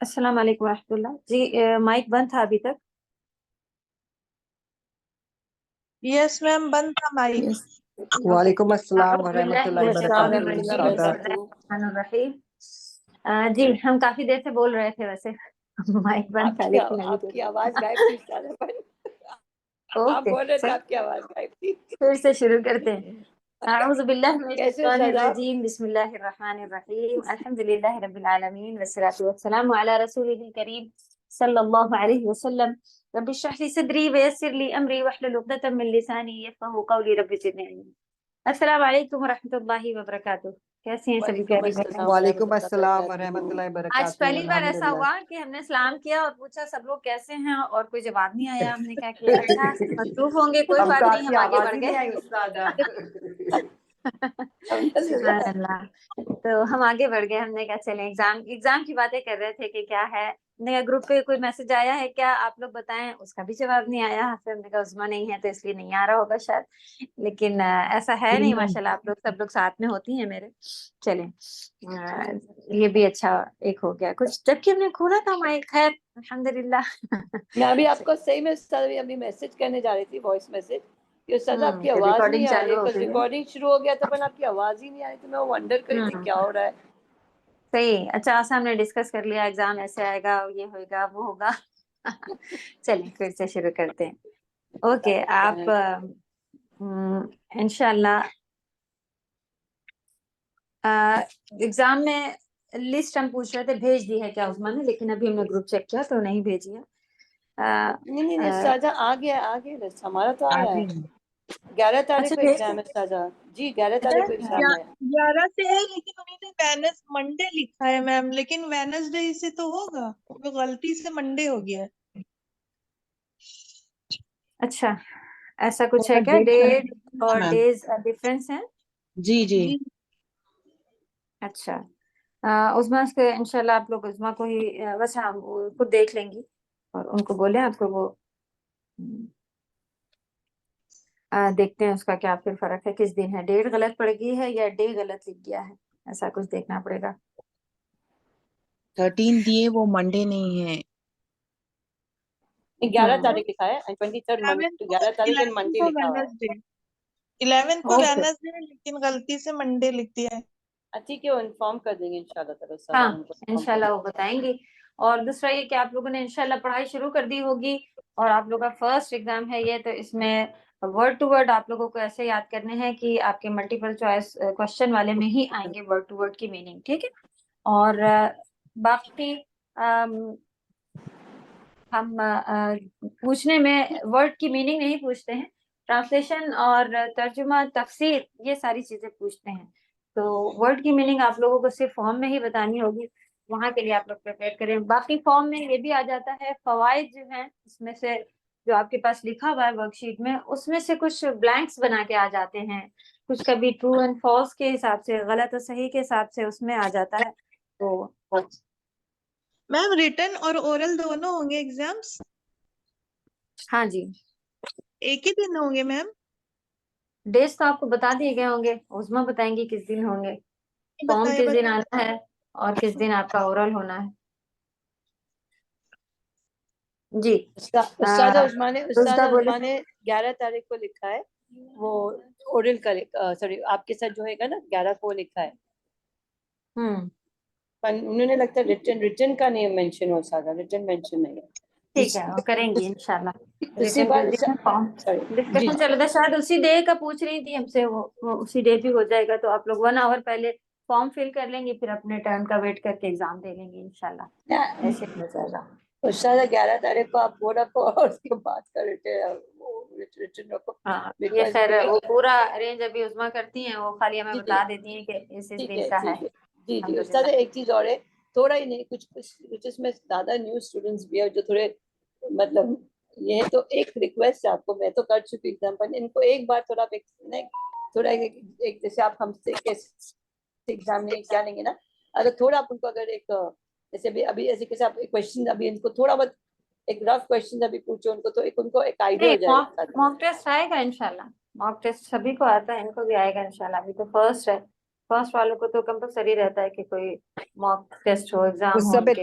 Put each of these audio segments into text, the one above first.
السلام علیکم ورحمۃ اللہ جی. مائک بند تھا ابھی تک. یس میم بند تھا مائک. وعلیکم السلام اعوذ ورحمۃ باللہ اللہ من الشیطان وبرکاتہ الرجیم. استاد. بسم اللہ الرحمن الرحیم. جی ہم کافی دیر سے بول رہے تھے ویسے مائک بند تھا لیکن ابھی آپ کی آواز غائب تھی استاد پر. آپ بول رہے تھے آپ کی آواز غائب تھی. پھر سے شروع کرتے ہیں. اعوذ باللہ من کیسے الشیطان استاد آپ؟ الرجیم. بسم اللہ الرحمن الرحیم. الحمد للہ رب العالمین والصلاۃ والسلام علی رسولہ الکریم صلی اللہ علیہ وسلم. رب اشرح لی صدری ویسر لی امری واحلل عقدۃ من لسانی یفقہوا قولی. رب زدنی علما. السلام علیکم ورحمۃ اللہ وبرکاتہ. کیسے ہیں سبھی پیارے بہن؟ وعلیکم السلام ورحمۃ اللہ وبرکاتہ. آج پہلی بار ایسا الحمدللہ. ہوا کہ ہم نے سلام کیا اور پوچھا سب لوگ کیسے ہیں اور کوئی جواب نہیں آیا. ہم نے کہا کہ اچھا مصروف ہوں گے, کوئی ہم بات کو نہیں, آپ ہم کی آگے آواز بڑھ ہی گئے. نہیں آئی استاد. سبحان اللہ. تو ہم آگے بڑھ گئے. ہم نے کہا چلیں ایگزام کی باتیں کر رہے تھے کہ کیا ہے. نے کہا گروپ پہ کوئی میسج آیا ہے کیا, آپ لوگ بتائیں. اس کا بھی جواب نہیں آیا. پھر ہم نے کہا عظمیٰ نہیں ہے تو اس لیے نہیں آ رہا ہوگا شاید, لیکن ایسا ہے نہیں. ماشاءاللہ آپ لوگ سب لوگ ساتھ میں ہوتی ہیں میرے. چلیں یہ بھی اچھا ایک ہو گیا کچھ, جبکہ ہم نے کھولا تھا مائک. خیر الحمدللہ. میں ابھی آپ کو صحیح میں استاد ابھی میسج کرنے جا رہی تھی, وائس میسج, کہ استاد آپ کی آواز ریکارڈنگ نہیں آ چالو رہی. ہو کل گئی ہے. ریکارڈنگ شروع ہو گیا تھا پر آپ کی آواز ہی نہیں آ رہی تھی. میں ونڈر کر رہی تھی کیا ہو رہا ہے. صحیح. اچھا آسا ہم نے ڈسکس کر لیا ایگزام ایسے آئے گا, یہ ہوگا وہ ہوگا. چلیں پھر سے شروع کرتے ہیں. اوکے آپ انشاءاللہ ایگزام میں لسٹ ہم پوچھ رہے تھے, بھیج دی ہے کیا عثمان نے, لیکن ابھی ہم نے گروپ چیک کیا تو نہیں بھیجی ہے. نہیں استاذہ آ گیا لسٹ ہمارا تو آیا ہے. 11 تاریخ کو ایگزام ہے استاذہ. جی 11 تاریخ کو ایگزام ہے. 11 سے ہے لیکن انہوں نے منڈے لکھا ہے میم, لیکن وینسڈے سے تو ہوگا, وہ غلطی سے منڈے ہو گیا ہے. اچھا ایسا کچھ ہے کیا, ڈیٹ اور ڈیز ڈفرینس ہیں؟ جی جی اچھا عظمیٰ کے انشاءاللہ آپ لوگ عظمیٰ کو ہی بس ہم خود دیکھ لیں گی اور ان کو بولیں آپ کو, وہ دیکھتے ہیں اس کا کیا پھر فرق ہے, کس دن ہے. ڈیٹ غلط پڑ گئی ہے یا ڈے غلط لکھ گیا ہے, ایسا کچھ دیکھنا پڑے گا. 13 دیے وہ منڈے نہیں ہے. 11 تاریخ لکھا ہے, 23 11 تاریخ منڈے لکھا ہوا ہے. 11 کو اوکے وینسڈے لیکن غلطی سے منڈے لکھ دیا ہے. ٹھیک ہے, وہ انفارم کر دیں گے انشاءاللہ تعالی. ہاں انشاءاللہ وہ بتائیں گی. اور دوسرا یہ کہ آپ لوگوں نے انشاءاللہ پڑھائی شروع کر دی ہوگی اور آپ لوگوں کا فرسٹ ایگزام ہے یہ, تو اس میں ورڈ ٹو ورڈ آپ لوگوں کو ایسے یاد کرنے ہیں کہ آپ کے ملٹیپل چوائس کوشچن والے میں ہی آئیں گے ورڈ ٹو ورڈ کی میننگ, ٹھیک ہے. اور باقی ہم پوچھنے میں ورڈ کی میننگ نہیں پوچھتے ہیں, ٹرانسلیشن اور ترجمہ تفسیر یہ ساری چیزیں پوچھتے ہیں. تو ورڈ کی میننگ آپ لوگوں کو صرف فارم میں ہی بتانی ہوگی, وہاں کے لیے آپ لوگ پریپیئر کریں. باقی فارم میں یہ بھی آ جاتا ہے فوائد جو ہیں اس میں سے جو آپ کے پاس لکھا ہوا ہے ورک شیٹ میں, اس میں سے کچھ بلینکس بنا کے آ جاتے ہیں, کچھ کبھی ٹرو اینڈ فالس کے حساب سے, غلط اور صحیح کے حساب سے اس میں آ جاتا ہے. تو میم ریٹن اور اورل دونوں ہوں گے ایگزامس؟ ہاں جی ایک ہی دن ہوں گے میم؟ ڈیز تو آپ کو بتا دیے گئے ہوں گے, عظمیٰ بتائیں گی کس دن ہوں گے. فارم کس دن آنا ہے اور کس دن آپ کا اورل ہونا ہے. جی استاد عثمان بولے. نے 11 تاریخ کو لکھا ہے وہ اورل کا, سوری آپ کے ساتھ جو ہے گا نا 11 کو لکھا ہے. انہوں نے لگتا ہے ریٹن کا نہیں مینشن ہو سکتا, ریٹن مینشن نہیں ہے. ٹھیک ہے وہ کریں گی انشاءاللہ. اسی ریٹن بات کس دن ہے, فارم جی ڈسکشن چل رہا تھا, شاید اسی ڈے کا پوچھ رہی تھی ہم سے, وہ اسی ڈے بھی ہو جائے گا. تو آپ لوگ 1 آور پہلے فارم فل کر لیں گے, پھر اپنے ٹرن کا ویٹ کر کے ایگزام دے لیں گے انشاءاللہ, ایسے ہو جائے گا. استاد 11 تاریخ کو آپ وہ رکھو اور اس کے بعد کا ریٹن رکھو. ہاں یہ خیر وہ پورا ارینج ابھی عظمیٰ کرتی ہیں, وہ خالی ہمیں بتا دیتی ہیں کہ اس دن کا ہے. جی جی استاد ایک چیز اور ہے, تھوڑا ہی نہیں کچھ اس میں زیادہ نیو اسٹوڈنٹس بھی ہے جو تھوڑے مطلب یہ تو ایک ریکویسٹ ہے آپ کو, میں تو کر چکی ایگزام پر, ان کو ایک بار تھوڑا تھوڑا ایک جیسے آپ ہم سے کیسے ایگزام کیا لیں گے نا, اگر تھوڑا آپ ان کو اگر ایک جیسے ابھی ایسے کیسے آپ کوشچن ابھی ان کو تھوڑا بہت ایک رف کوشچن ابھی پوچھو ان کو, تو ان کو ایک آئیڈیا ہو جائے گا. موک ٹیسٹ آئے گا انشاءاللہ, موک ٹیسٹ سبھی کو آتا ہے, ان کو بھی آئے گا انشاءاللہ. ابھی تو فرسٹ ہے, فرسٹ والوں کو تو کمپلسری رہتا ہے کہ کوئی موک ٹیسٹ ہو, ایگزام ہو ان کے.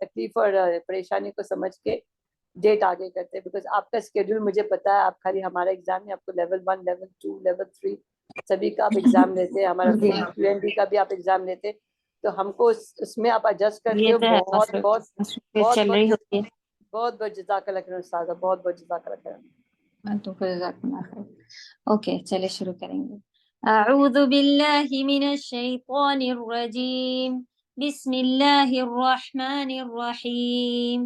تکلیف اور پریشانی کو سمجھ کے ڈیٹ آگے کرتے ہیں، بیکاز آپ کا اسکیڈول مجھے پتا ہے، آپ خالی ہمارا ایگزام میں آپ کو لیول 1 لیول 2 لیول 3 سبھی کا آپ ایگزام لیتے ہیں، ہمارا QND کا بھی آپ ایگزام لیتے ہیں، تو ہم کو اس میں آپ ایڈجسٹ کرتے یہ ہو، تو ہے، بہت بہت مصروفیت چل رہی ہوتی ہے. بہت بہت جزاک اللہ خیر استاذہ، بہت بہت جزاک اللہ خیر. تو پھر جزاکم اللہ خیر. اوکے چلے شروع کریں گے. اعوذ باللہ من الشیطان الرجیم، بسم اللہ الرحمن الرحیم.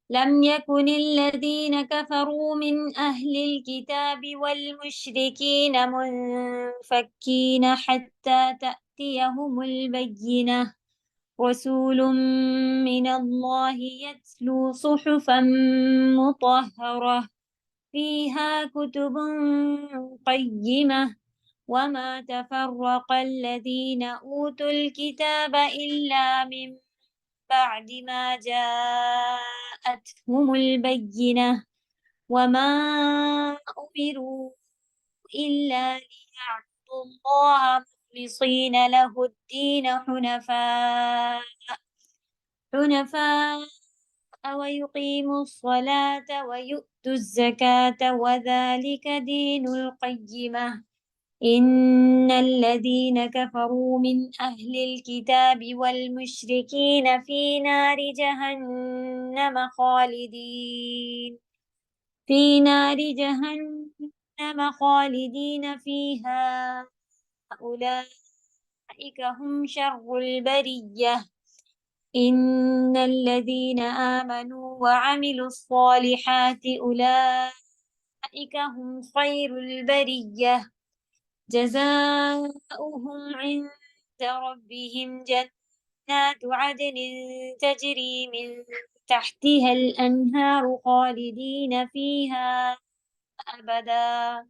لم يكن الذين كفروا من أهل الكتاب والمشركين منفكين حتى تأتيهم البينة، رسول من الله يتلو صحفا مطهرة فيها كتب قيمة وما تفرق الذين أوتوا الكتاب إلا من بعد ما جاءتهم البينة وما أمروا إلا ليعبدوا الله مخلصين له الدين حنفاء ويقيموا الصلاة ويؤتوا الزكاة وذلك دين القيمة. إن الذين كفروا من أهل الكتاب والمشركين في نار جهنم خالدين فيها أولئك هم شر البرية. إن الذين آمنوا وعملوا الصالحات أولئك هم خير البرية. جزاؤهم عند ربهم جنات عدن تجري من تحتها الأنهار خالدين فيها أبدا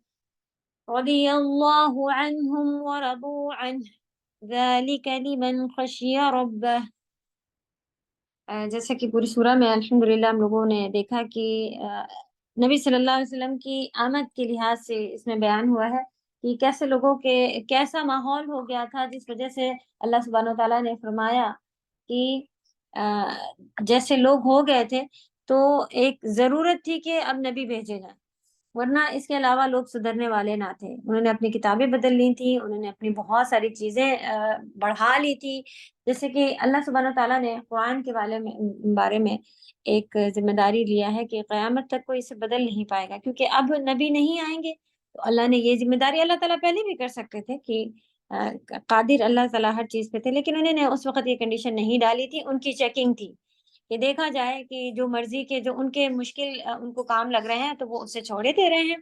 رضي الله عنهم ورضوا عنه ذلك لمن خشي ربه. جیسا کہ پوری سورہ میں الحمدللہ ہم لوگوں نے دیکھا کہ نبی صلی اللہ علیہ وسلم کی آمد کے لحاظ سے اس میں بیان ہوا ہے کہ کیسے لوگوں کے کیسا ماحول ہو گیا تھا، جس وجہ سے اللہ سبحانہ و تعالیٰ نے فرمایا کہ جیسے لوگ ہو گئے تھے تو ایک ضرورت تھی کہ اب نبی بھیجے جائیں، ورنہ اس کے علاوہ لوگ سدھرنے والے نہ تھے. انہوں نے اپنی کتابیں بدل لی تھی، انہوں نے اپنی بہت ساری چیزیں بڑھا لی تھی. جیسے کہ اللہ سبحانہ تعالیٰ نے قرآن کے بارے میں ایک ذمہ داری لیا ہے کہ قیامت تک کوئی اسے بدل نہیں پائے گا، کیونکہ اب نبی نہیں آئیں گے. تو اللہ نے یہ ذمہ داری، اللہ تعالیٰ پہلے بھی کر سکتے تھے کہ قادر اللہ تعالیٰ ہر چیز پہ تھے، لیکن انہوں نے اس وقت یہ کنڈیشن نہیں ڈالی تھی. ان کی چیکنگ تھی کہ دیکھا جائے کہ جو مرضی کے، جو ان کے مشکل ان کو کام لگ رہے ہیں تو وہ اسے چھوڑے دے رہے ہیں،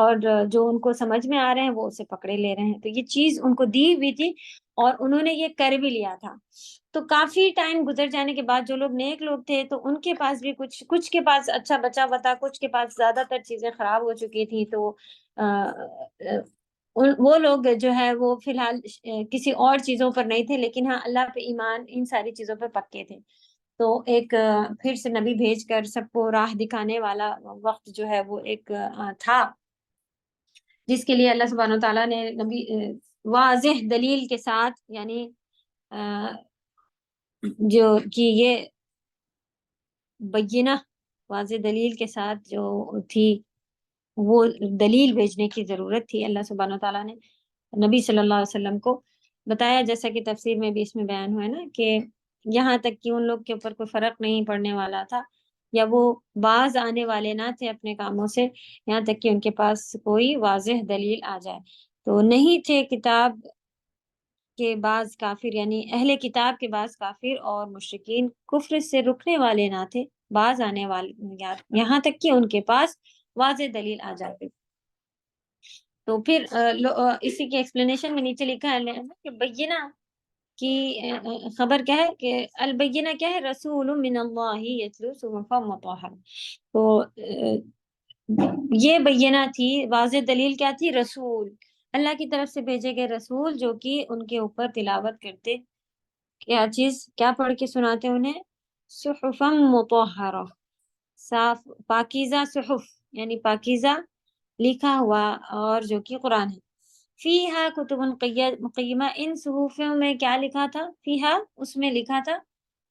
اور جو ان کو سمجھ میں آ رہے ہیں وہ اسے پکڑے لے رہے ہیں. تو یہ چیز ان کو دی ہوئی تھی اور انہوں نے یہ کر بھی لیا تھا. تو کافی ٹائم گزر جانے کے بعد جو لوگ نیک لوگ تھے تو ان کے پاس بھی کچھ کے پاس اچھا بچا ہوا تھا، کچھ کے پاس زیادہ تر چیزیں خراب ہو چکی تھی. تو وہ لوگ جو ہے وہ فی الحال کسی اور چیزوں پر نہیں تھے، لیکن ہاں اللہ پہ ایمان ان ساری چیزوں پر پکے تھے. تو ایک پھر سے نبی بھیج کر سب کو راہ دکھانے والا وقت جو ہے وہ ایک تھا، جس کے لیے اللہ سبحانہ وتعالیٰ نے نبی واضح دلیل کے ساتھ، یعنی جو کہ یہ بینہ واضح دلیل کے ساتھ جو تھی وہ دلیل بھیجنے کی ضرورت تھی. اللہ سبحانہ وتعالیٰ نے نبی صلی اللہ علیہ وسلم کو بتایا، جیسا کہ تفسیر میں بھی اس میں بیان ہوا ہے نا، کہ یہاں تک کہ ان لوگ کے اوپر کوئی فرق نہیں پڑنے والا تھا یا وہ باز آنے والے نہ تھے اپنے کاموں سے، یہاں تک کہ ان کے پاس کوئی واضح دلیل آ جائے. تو نہیں تھے کتاب کے بعض کافر، یعنی اہل کتاب کے بعض کافر اور مشرکین کفر سے رکنے والے نہ تھے، باز آنے والے، یہاں تک کہ ان کے پاس واضح دلیل آ جاتی. تو پھر اسی کی ایکسپلینیشن میں نیچے لکھا ہے کہ بینہ کی خبر کیا ہے، کہ البینہ کیا ہے، رسول من اللہ یتلو صحفا مطہرہ. تو یہ بینہ تھی، واضح دلیل کیا تھی، رسول، اللہ کی طرف سے بھیجے گئے رسول جو کہ ان کے اوپر تلاوت کرتے، کیا چیز، کیا پڑھ کے سناتے انہیں، صحفا مطہرہ، صاف پاکیزہ صحف، یعنی پاکیزہ لکھا ہوا، اور جو کہ قرآن ہے. فیہا کتب قیمہ، ان صحفوں میں کیا لکھا تھا، فیہا اس میں لکھا تھا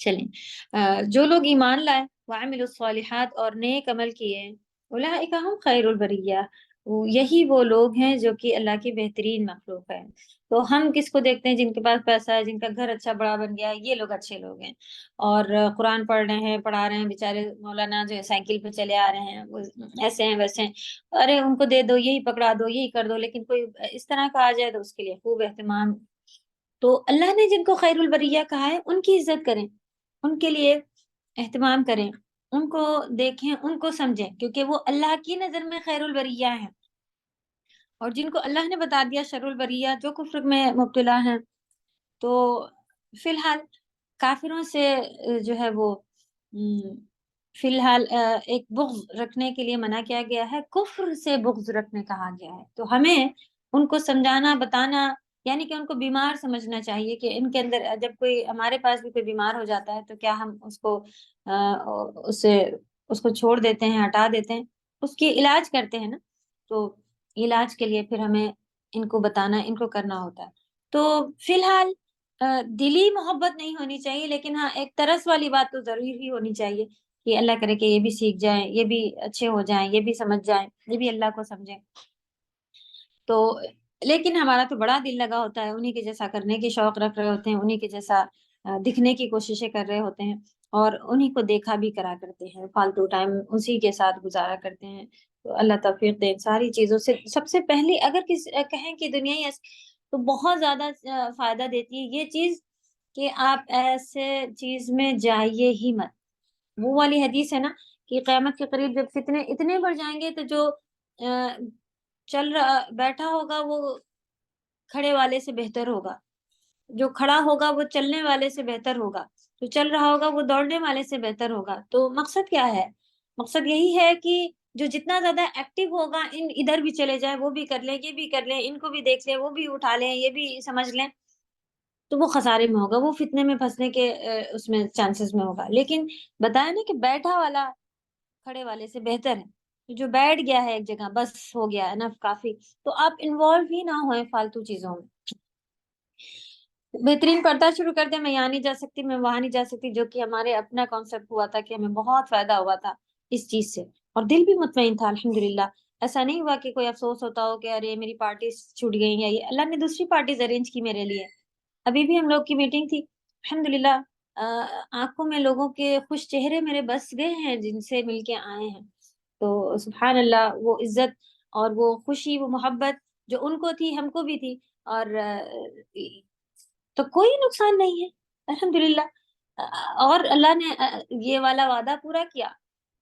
چلیں جو لوگ ایمان لائے وعملوا الصالحات اور نیک عمل کیے اولئک هم خیر البریہ، یہی وہ لوگ ہیں جو کہ اللہ کی بہترین مخلوق ہے۔ تو ہم کس کو دیکھتے ہیں؟ جن کے پاس پیسہ ہے، جن کا گھر اچھا بڑا بن گیا، یہ لوگ اچھے لوگ ہیں، اور قرآن پڑھ رہے ہیں، پڑھا رہے ہیں، بیچارے مولانا جو ہے سائیکل پہ چلے آ رہے ہیں، وہ ایسے ہیں ویسے ہیں، ارے ان کو دے دو، یہی پکڑا دو، یہی کر دو، لیکن کوئی اس طرح کا آ جائے تو اس کے لیے خوب اہتمام۔ تو اللہ نے جن کو خیر البریہ کہا ہے ان کی عزت کریں، ان کے لیے اہتمام کریں، ان کو دیکھیں، ان کو سمجھیں، کیونکہ وہ اللہ کی نظر میں خیر البریہ ہیں۔ اور جن کو اللہ نے بتا دیا شر البریہ، جو کفر میں مبتلا ہیں، تو فی الحال کافروں سے جو ہے وہ فی الحال ایک بغض رکھنے کے لیے منع کیا گیا ہے، کفر سے بغض رکھنے کہا گیا ہے۔ تو ہمیں ان کو سمجھانا، بتانا، یعنی کہ ان کو بیمار سمجھنا چاہیے کہ ان کے اندر جب کوئی ہمارے پاس بھی کوئی بیمار ہو جاتا ہے تو کیا ہم اس کو چھوڑ دیتے ہیں، ہٹا دیتے ہیں؟ اس کی علاج کرتے ہیں نا۔ تو علاج کے لیے پھر ہمیں ان کو بتانا، ان کو کرنا ہوتا ہے۔ تو فی الحال دلی محبت نہیں ہونی چاہیے، لیکن ہاں ایک ترس والی بات تو ضرور ہی ہونی چاہیے کہ اللہ کرے کہ یہ بھی سیکھ جائیں، یہ بھی اچھے ہو جائیں، یہ بھی سمجھ جائیں، یہ بھی اللہ کو سمجھیں۔ تو لیکن ہمارا تو بڑا دل لگا ہوتا ہے، انہی کے جیسا کرنے کی شوق رکھ رہے ہوتے ہیں، انہی کے جیسا دکھنے کی کوششیں کر رہے ہوتے ہیں، اور انہی کو دیکھا بھی کرا کرتے ہیں، فالتو ٹائم اسی کے ساتھ گزارا کرتے ہیں۔ تو اللہ توفیق دے۔ ساری چیزوں سے سب سے پہلی اگر کہیں کہ دنیا تو بہت زیادہ فائدہ دیتی ہے یہ چیز کہ آپ ایسے چیز میں جائیے ہی مت۔ وہ والی حدیث ہے نا کہ قیامت کے قریب جب فتنے اتنے بڑھ جائیں گے تو جو چل رہا بیٹھا ہوگا وہ کھڑے والے سے بہتر ہوگا، جو کھڑا ہوگا وہ چلنے والے سے بہتر ہوگا، جو چل رہا ہوگا وہ دوڑنے والے سے بہتر ہوگا۔ تو مقصد کیا ہے؟ مقصد یہی ہے کہ جو جتنا زیادہ ایکٹیو ہوگا، ادھر بھی چلے جائیں، وہ بھی کر لیں، یہ بھی کر لیں، ان کو بھی دیکھ لیں، وہ بھی اٹھا لیں، یہ بھی سمجھ لیں، تو وہ خسارے میں ہوگا، وہ فتنے میں پھنسنے کے اس میں چانسز میں ہوگا۔ لیکن بتایا نا کہ بیٹھا والا کھڑے والے سے بہتر ہے، جو بیٹھ گیا ہے ایک جگہ، بس ہو گیا انف کافی، تو آپ انوالو ہی نہ ہوئیں فالتو چیزوں میں۔ بہترین پردہ شروع کر دیں، میں یہاں نہیں جا سکتی، میں وہاں نہیں جا سکتی، جو کہ ہمارے اپنا کانسیپٹ ہوا تھا کہ ہمیں بہت فائدہ ہوا تھا اس چیز سے، اور دل بھی مطمئن تھا الحمدللہ۔ ایسا نہیں ہوا کہ کوئی افسوس ہوتا ہو کہ ارے میری پارٹیز چھوٹ گئی، یا یہ اللہ نے دوسری پارٹیز ارینج کی میرے لیے۔ ابھی بھی ہم لوگ کی میٹنگ تھی، الحمدللہ آنکھوں میں لوگوں کے خوش چہرے میرے بس گئے ہیں جن سے مل کے آئے ہیں۔ تو سبحان اللہ، وہ عزت اور وہ خوشی، وہ محبت جو ان کو تھی ہم کو بھی تھی، اور تو کوئی نقصان نہیں ہے الحمدللہ۔ اور اللہ نے یہ والا وعدہ پورا کیا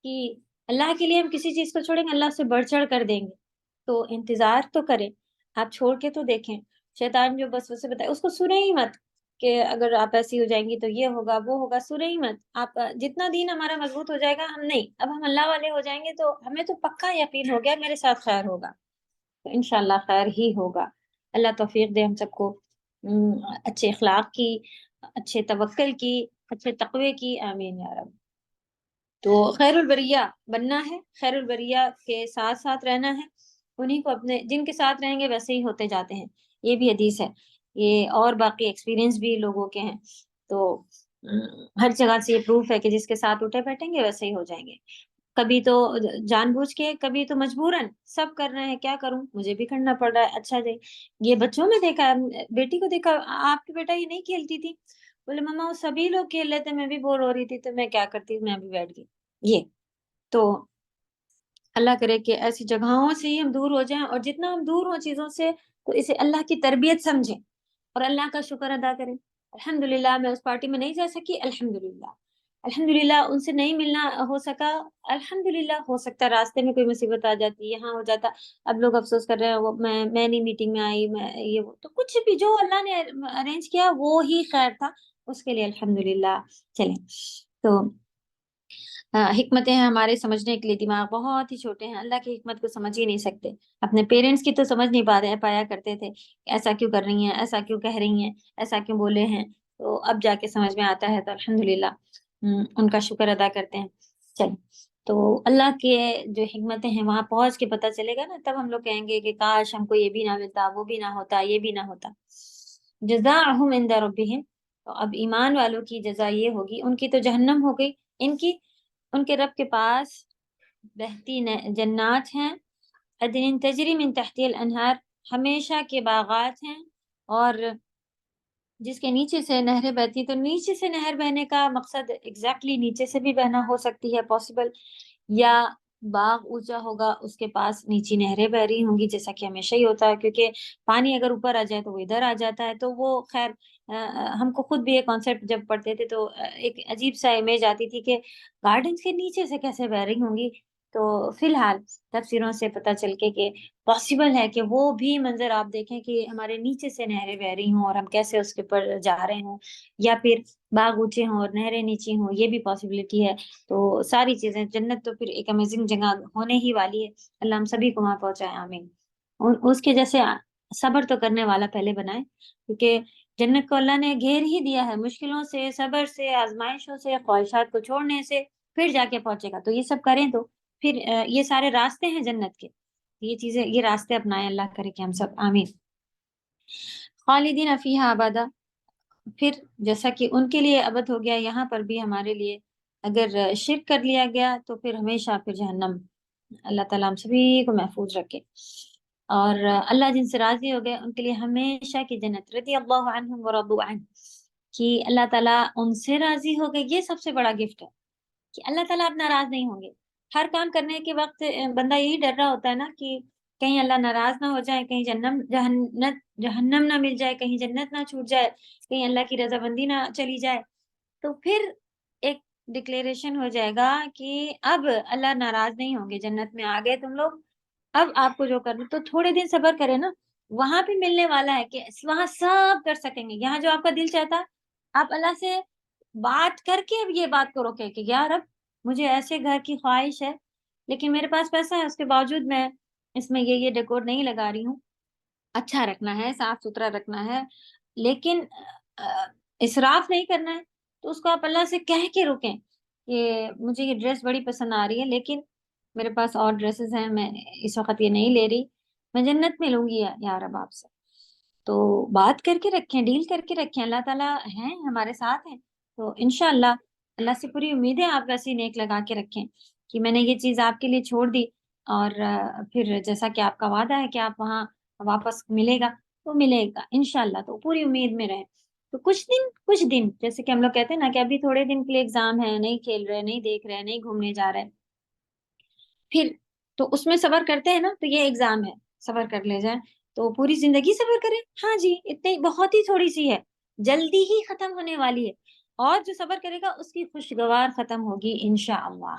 کہ اللہ کے لیے ہم کسی چیز کو چھوڑیں گے، اللہ سے بڑھ چڑھ کر دیں گے۔ تو انتظار تو کریں، آپ چھوڑ کے تو دیکھیں۔ شیطان جو وسوسے بتائے اس کو سنیں ہی مت کہ اگر آپ ایسی ہو جائیں گی تو یہ ہوگا وہ ہوگا، سنیں ہی مت آپ۔ جتنا دین ہمارا مضبوط ہو جائے گا، ہم نہیں، اب ہم اللہ والے ہو جائیں گے تو ہمیں تو پکا یقین ہو گیا میرے ساتھ خیر ہوگا، تو انشاءاللہ خیر ہی ہوگا۔ اللہ توفیق دے ہم سب کو اچھے اخلاق کی، اچھے توکل کی، اچھے تقوی کی، آمین یا رب۔ تو خیر البریہ بننا ہے، خیر البریہ کے ساتھ ساتھ رہنا ہے، انہی کو اپنے جن کے ساتھ رہیں گے ویسے ہی ہوتے جاتے ہیں، یہ بھی حدیث ہے یہ، اور باقی ایکسپیرینس بھی لوگوں کے ہیں۔ تو ہر جگہ سے یہ پروف ہے کہ جس کے ساتھ اٹھے بیٹھیں گے ویسے ہی ہو جائیں گے، کبھی تو جان بوجھ کے، کبھی تو مجبوراً، سب کر رہے ہیں کیا کروں، مجھے بھی کرنا پڑ رہا ہے۔ اچھا جی، یہ بچوں میں دیکھا، بیٹی کو دیکھا، آپ کی بیٹا یہ نہیں کھیلتی تھی، بولے ماما وہ سبھی لوگ کھیل رہے تھے، میں بھی بور ہو رہی تھی تو میں کیا کرتی، میں بھی بیٹھ گئی۔ یہ تو اللہ کرے کہ ایسی جگہوں سے ہی ہم دور ہو جائیں، اور جتنا ہم دور ہوں چیزوں سے تو اسے اللہ کی تربیت سمجھیں اور اللہ کا شکر ادا کریں۔ الحمدللہ میں اس پارٹی میں نہیں جا سکی، الحمدللہ، الحمدللہ ان سے نہیں ملنا ہو سکا، الحمدللہ، ہو سکتا راستے میں کوئی مصیبت آ جاتی، یہاں ہو جاتا، اب لوگ افسوس کر رہے ہیں وہ میں نہیں میٹنگ میں آئی، میں یہ وہ، تو کچھ بھی جو اللہ نے ارینج کیا وہ ہی خیر تھا، اس کے لیے الحمدللہ۔ چلیں، تو حکمتیں ہیں ہمارے سمجھنے کے لیے، دماغ بہت ہی چھوٹے ہیں، اللہ کی حکمت کو سمجھ ہی نہیں سکتے، اپنے پیرنٹس کی تو سمجھ نہیں پایا کرتے تھے، ایسا کیوں کر رہی ہیں، ایسا کیوں کہہ رہی ہیں، ایسا کیوں بولے ہیں، تو اب جا کے سمجھ میں آتا ہے، تو الحمدللہ ان کا شکر ادا کرتے ہیں۔ چل، تو اللہ کے جو حکمتیں ہیں وہاں پہنچ کے پتہ چلے گا نا، تب ہم لوگ کہیں گے کہ کاش ہم کو یہ بھی نہ ملتا، وہ بھی نہ ہوتا، یہ بھی نہ ہوتا۔ جزاءہم عند ربہم، تو اب ایمان والوں کی جزا یہ ہوگی، ان کی تو جہنم ہو گئی، ان کی ان کے رب کے پاس بہتی جنات ہیں، عدن تجری من تحتی الانہار، ہمیشہ کے باغات ہیں، اور جس کے نیچے سے نہریں بہتی. تو نیچے سے نہر بہنے کا مقصد ایگزیکٹلی نیچے سے بھی بہنا ہو سکتی ہے پاسبل، یا باغ اونچا ہوگا اس کے پاس نیچی نہریں بہ رہی ہوں گی، جیسا کہ ہمیشہ ہی ہوتا ہے، کیونکہ پانی اگر اوپر آ جائے تو وہ ادھر آ جاتا ہے. تو وہ خیر ہم کو خود بھی یہ کانسیپٹ جب پڑھتے تھے تو ایک عجیب سا امیج آتی تھی کہ گارڈنس کے نیچے سے کیسے بہ رہی ہوں گی. تو فی الحال تفسیروں سے پتہ چل کے کہ پاسبل ہے کہ وہ بھی منظر آپ دیکھیں کہ ہمارے نیچے سے نہریں بہ رہی ہوں اور ہم کیسے اس کے پر جا رہے ہوں، یا پھر باغ اونچے ہوں اور نہریں نیچی ہوں، یہ بھی پاسبلٹی ہے. تو ساری چیزیں، جنت تو پھر ایک امیزنگ جگہ ہونے ہی والی ہے. اللہ ہم سبھی کو وہاں پہنچائے، آمین. اس کے جیسے صبر تو کرنے والا پہلے بنائے، کیونکہ جنت کو اللہ نے گھیر ہی دیا ہے مشکلوں سے، صبر سے، آزمائشوں سے، خواہشات کو چھوڑنے سے، پھر جا کے پہنچے گا. تو یہ سب کریں تو پھر یہ سارے راستے ہیں جنت کے، یہ چیزیں، یہ راستے اپنائیں. اللہ کرے کہ ہم سب، آمین. خالدین فیہا ابدا، پھر جیسا کہ ان کے لیے ابد ہو گیا، یہاں پر بھی ہمارے لیے اگر شرک کر لیا گیا تو پھر ہمیشہ پھر جہنم. اللہ تعالیٰ ہم سبھی کو محفوظ رکھے. اور اللہ جن سے راضی ہو گئے ان کے لیے ہمیشہ کی جنت. رضی اللہ عنہم ورضوا عنہ، کہ اللہ تعالیٰ ان سے راضی ہو گئے، یہ سب سے بڑا گفٹ ہے کہ اللہ تعالیٰ اب ناراض نہیں ہوں گے. ہر کام کرنے کے وقت بندہ یہی ڈر رہا ہوتا ہے نا کہ کہیں اللہ ناراض نہ ہو جائے، کہیں جہنم نہ مل جائے، کہیں جنت نہ چھوٹ جائے، کہیں اللہ کی رضامندی نہ چلی جائے. تو پھر ایک ڈکلیریشن ہو جائے گا کہ اب اللہ ناراض نہیں ہوں گے، جنت میں آ گئے تم لوگ، اب آپ کو جو کرنا. تو تھوڑے دن صبر کرے نا، وہاں بھی ملنے والا ہے کہ وہاں سب کر سکیں گے. یہاں جو آپ کا دل چاہتا ہے آپ اللہ سے بات کر کے یہ بات کو روکے کہ یار اب مجھے ایسے گھر کی خواہش ہے لیکن میرے پاس پیسہ ہے، اس کے باوجود میں اس میں یہ ڈیکور نہیں لگا رہی ہوں. اچھا رکھنا ہے، صاف ستھرا رکھنا ہے، لیکن اسراف نہیں کرنا ہے. تو اس کو آپ اللہ سے کہہ کے روکیں کہ مجھے یہ ڈریس بڑی پسند آ رہی ہے لیکن میرے پاس اور ڈریسز ہیں، میں اس وقت یہ نہیں لے رہی، میں جنت میں لوں گی یا رب آپ سے. تو بات کر کے رکھیں، ڈیل کر کے رکھیں، اللہ تعالیٰ ہیں ہمارے ساتھ ہیں. تو انشاءاللہ اللہ سے پوری امید ہے آپ ویسی نیک لگا کے رکھیں کہ میں نے یہ چیز آپ کے لیے چھوڑ دی، اور پھر جیسا کہ آپ کا وعدہ ہے کہ آپ وہاں واپس ملے گا تو ملے گا انشاءاللہ. تو پوری امید میں رہیں. تو کچھ دن جیسے کہ ہم لوگ کہتے ہیں نا کہ ابھی تھوڑے دن کے لیے ایگزام ہے، نہیں کھیل رہے، نہیں دیکھ رہے، نہیں گھومنے جا رہے، پھر تو اس میں صبر کرتے ہیں نا، تو یہ ایگزام ہے، صبر کر لے جائیں. تو پوری زندگی صبر کریں. ہاں جی، اتنی بہت ہی تھوڑی سی ہے، جلدی ہی ختم ہونے والی ہے، اور جو صبر کرے گا اس کی خوشگوار ختم ہوگی انشاءاللہ.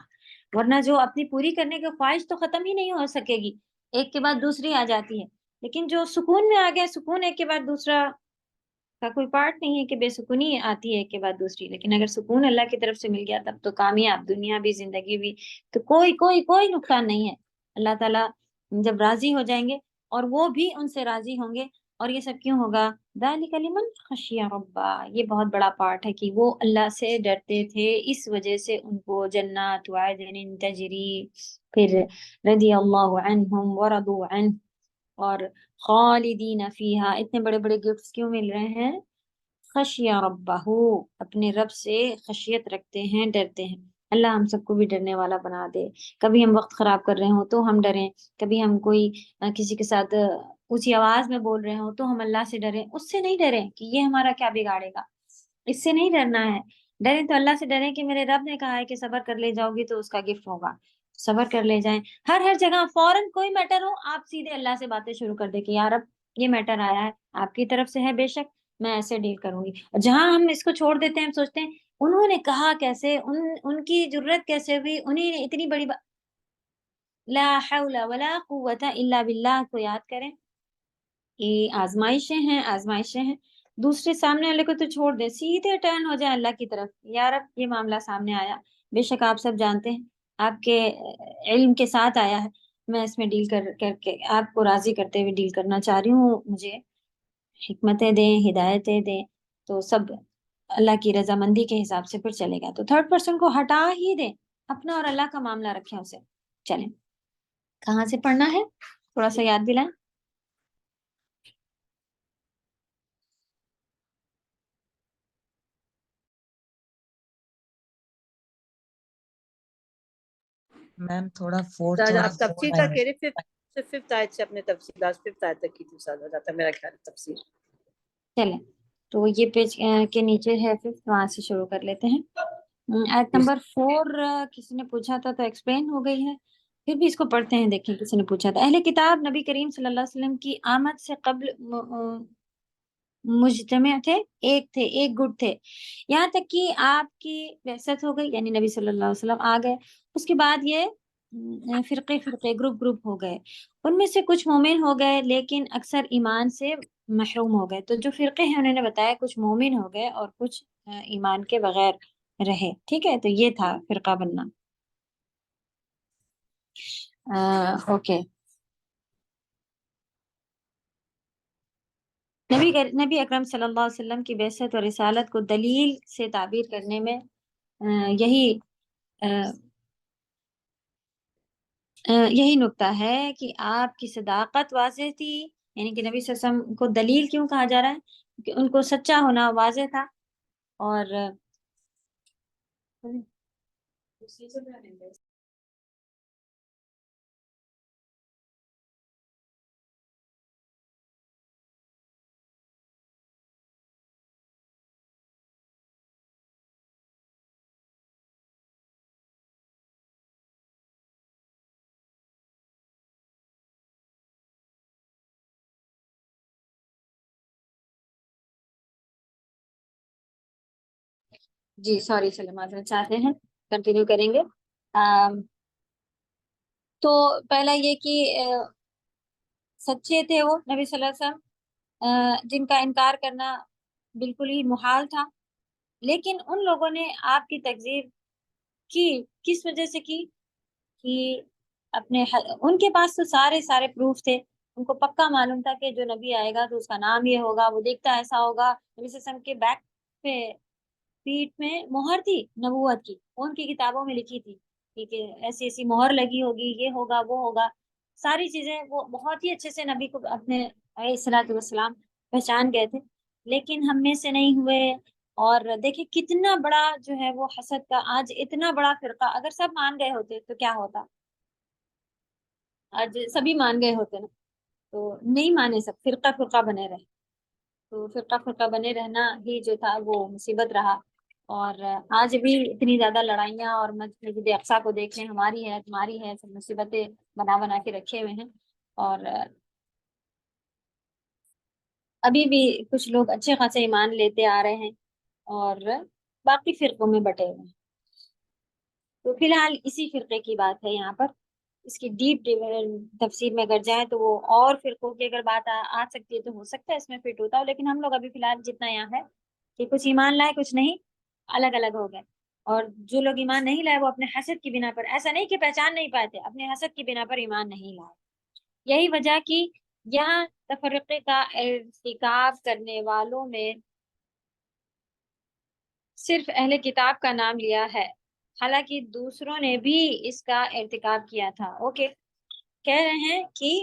ورنہ جو اپنی پوری کرنے کی خواہش تو ختم ہی نہیں ہو سکے گی، ایک کے بعد دوسری آ جاتی ہے. لیکن جو سکون میں آ گیا، سکون ایک کے بعد دوسرا کا کوئی پارٹ نہیں ہے کہ بے سکونی آتی ہے ایک کے بعد دوسری. لیکن اگر سکون اللہ کی طرف سے مل گیا تب تو کامیاب، دنیا بھی زندگی بھی، تو کوئی نقصان نہیں ہے. اللہ تعالیٰ جب راضی ہو جائیں گے اور وہ بھی ان سے راضی ہوں گے. اور یہ سب کیوں ہوگا؟ ذالک لمن خشی ربا، یہ بہت بڑا پارٹ ہے کہ وہ اللہ سے ڈرتے تھے، اس وجہ سے ان کو جنات عدن تجری، پھر رضی اللہ عنہم ورضوا عنہ، اور خالدین فیہا، اتنے بڑے بڑے گفٹس کیوں مل رہے ہیں؟ خشیہ ربہ، اپنے رب سے خشیت رکھتے ہیں، ڈرتے ہیں. اللہ ہم سب کو بھی ڈرنے والا بنا دے. کبھی ہم وقت خراب کر رہے ہوں تو ہم ڈریں، کبھی ہم کوئی کسی کے ساتھ اونچی آواز میں بول رہے ہوں تو ہم اللہ سے ڈریں. اس سے نہیں ڈریں کہ یہ ہمارا کیا بگاڑے گا، اس سے نہیں ڈرنا ہے. ڈریں تو اللہ سے ڈریں کہ میرے رب نے کہا ہے کہ صبر کر لے جاؤ گی تو اس کا گفٹ ہوگا. صبر کر لے جائیں. ہر جگہ فوراً کوئی میٹر ہو آپ سیدھے اللہ سے باتیں شروع کر دیں کہ یا رب یہ میٹر آیا ہے آپ کی طرف سے ہے، بے شک میں ایسے ڈیل کروں گی. جہاں ہم اس کو چھوڑ دیتے ہیں، ہم سوچتے ہیں انہوں نے کہا کیسے، ان کی جرت کیسے ہوئی، انہیں نے اتنی بڑی لا حول ولا قوت الا باللہ کو یاد کریں. یہ آزمائشیں ہیں. دوسرے سامنے والے کو تو چھوڑ دیں، سیدھے ٹرن ہو جائے اللہ کی طرف. یا رب یہ معاملہ سامنے آیا، بے شک آپ سب جانتے ہیں، آپ کے علم کے ساتھ آیا ہے، میں اس میں ڈیل کر کے آپ کو راضی کرتے ہوئے ڈیل کرنا چاہ رہی ہوں، مجھے حکمتیں دیں، ہدایتیں دیں. تو سب اللہ کی رضامندی کے حساب سے پھر چلے گا. تو تھرڈ پرسن کو ہٹا ہی دیں، اپنا اور اللہ کا معاملہ رکھیں اسے. چلیں کہاں سے پڑھنا ہے تھوڑا سا یاد دلائیں. میم تھوڑا فورتھ سر اور آپ تفسیر کا کہہ رہے ففتھ آیت سے اپنے تفسیر لاسٹ ففتھ آیت تک کی تھی سر جاتا میرا خیال ہے تفسیر. چلیں تو یہ پیج کے نیچے ہے ففتھ، وہاں سے شروع کر لیتے ہیں. آیت نمبر 4 کسی نے پوچھا تھا تو ایکسپلین ہو گئی ہے، پھر بھی اس کو پڑھتے ہیں. دیکھیں کسی نے پوچھا تھا، اہل کتاب نبی کریم صلی اللہ علیہ وسلم کی آمد سے قبل مجتمع تھے، ایک گٹ تھے، یہاں تک کہ آپ کی بعثت ہو گئی، یعنی نبی صلی اللہ علیہ وسلم آ گئے. اس کے بعد یہ فرقے گروپ ہو گئے. ان میں سے کچھ مومن ہو گئے لیکن اکثر ایمان سے محروم ہو گئے. تو جو فرقے ہیں انہوں نے بتایا کچھ مومن ہو گئے اور کچھ ایمان کے بغیر رہے. ٹھیک ہے، تو یہ تھا فرقہ بننا. اوکے. نبی اکرم صلی اللہ علیہ وسلم کی بعثت اور رسالت کو دلیل سے تعبیر کرنے میں یہی نکتہ ہے کہ آپ کی صداقت واضح تھی. یعنی کہ نبی صلی اللہ علیہ وسلم کو دلیل کیوں کہا جا رہا ہے؟ کہ ان کو سچا ہونا واضح تھا. اور جی سوری، چلے معذرت چاہتے ہیں، کنٹینیو کریں گے. تو پہلا یہ کہ سچے تھے وہ نبی صلی اللہ علیہ وسلم، جن کا انکار کرنا بالکل ہی محال تھا. لیکن ان لوگوں نے آپ کی تکذیب کی، کس وجہ سے کی؟ کہ ان کے پاس تو سارے پروف تھے. ان کو پکا معلوم تھا کہ جو نبی آئے گا تو اس کا نام یہ ہوگا، وہ دیکھتا ایسا ہوگا. نبی صلی اللہ علیہ وسلم کے بیک پہ پیٹ میں مہر تھی نبوت کی، ان کی کتابوں میں لکھی تھی کہ ایسی مہر لگی ہوگی، یہ ہوگا وہ ہوگا. ساری چیزیں وہ بہت ہی اچھے سے نبی کو اپنے علیہ الصلوۃ والسلام پہچان گئے تھے. لیکن ہم میں سے نہیں ہوئے. اور دیکھیں کتنا بڑا جو ہے وہ حسد کا آج اتنا بڑا فرقہ، اگر سب مان گئے ہوتے تو کیا ہوتا؟ آج سبھی مان گئے ہوتے نا، تو نہیں مانے، سب فرقہ بنے رہے. تو فرقہ بنے رہنا ہی جو تھا وہ مصیبت رہا. اور آج بھی اتنی زیادہ لڑائیاں، اور مسجد اقصیٰ کو دیکھیں، ہماری ہے تمہاری ہے، سب مصیبتیں بنا کے رکھے ہوئے ہیں. اور ابھی بھی کچھ لوگ اچھے خاصے ایمان لیتے آ رہے ہیں اور باقی فرقوں میں بٹے ہوئے ہیں. تو فی الحال اسی فرقے کی بات ہے یہاں پر. اس کی ڈیپ تفسیر میں اگر جائیں تو وہ اور فرقوں کی اگر بات آ سکتی ہے تو ہو سکتا ہے اس میں فٹ ہوتا ہو. لیکن ہم لوگ ابھی فی الحال جتنا یہاں ہے کہ کچھ ایمان لائے کچھ نہیں، الگ ہو گئے. اور جو لوگ ایمان نہیں لائے وہ اپنے حسد کی بنا پر، ایسا نہیں کہ پہچان نہیں پاتے، اپنے حسد کی بنا پر ایمان نہیں لائے. یہی وجہ کہ یہاں تفرقے کا ارتکاب کرنے والوں میں صرف اہل کتاب کا نام لیا ہے، حالانکہ دوسروں نے بھی اس کا ارتکاب کیا تھا. اوکے، کہہ رہے ہیں کہ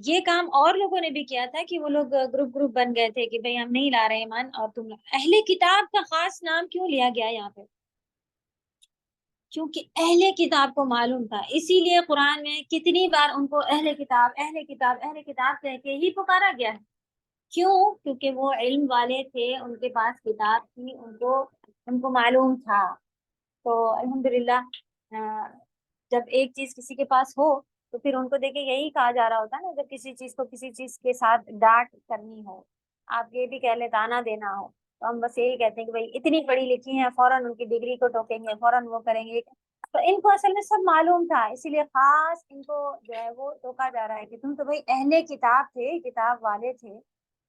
یہ کام اور لوگوں نے بھی کیا تھا کہ وہ لوگ گروپ بن گئے تھے کہ بھئی ہم نہیں لا رہے ایمان، اور تم اہل کتاب کا خاص نام کیوں لیا گیا یہاں پہ؟ کیونکہ اہل کتاب کو معلوم تھا، اسی لیے قرآن میں کتنی بار ان کو اہل کتاب کہہ کے ہی پکارا گیا ہے. کیوں؟ کیونکہ وہ علم والے تھے، ان کے پاس کتاب تھی، ان کو معلوم تھا. تو الحمدللہ جب ایک چیز کسی کے پاس ہو تو پھر ان کو دیکھے یہی کہا جا رہا ہوتا ہے نا، جب کسی چیز کو کسی چیز کے ساتھ ڈانٹ کرنی ہو، آپ یہ بھی کہہ لیں تانا دینا ہو، تو ہم بس یہی کہتے ہیں کہ بھائی اتنی پڑھی لکھی ہیں، فوراً ان کی ڈگری کو ٹوکیں گے، فوراً وہ کریں گے. تو ان کو اصل میں سب معلوم تھا، اسی لیے خاص ان کو جو ہے وہ ٹوکا جا رہا ہے کہ تم تو بھائی اہل کتاب تھے، کتاب والے تھے،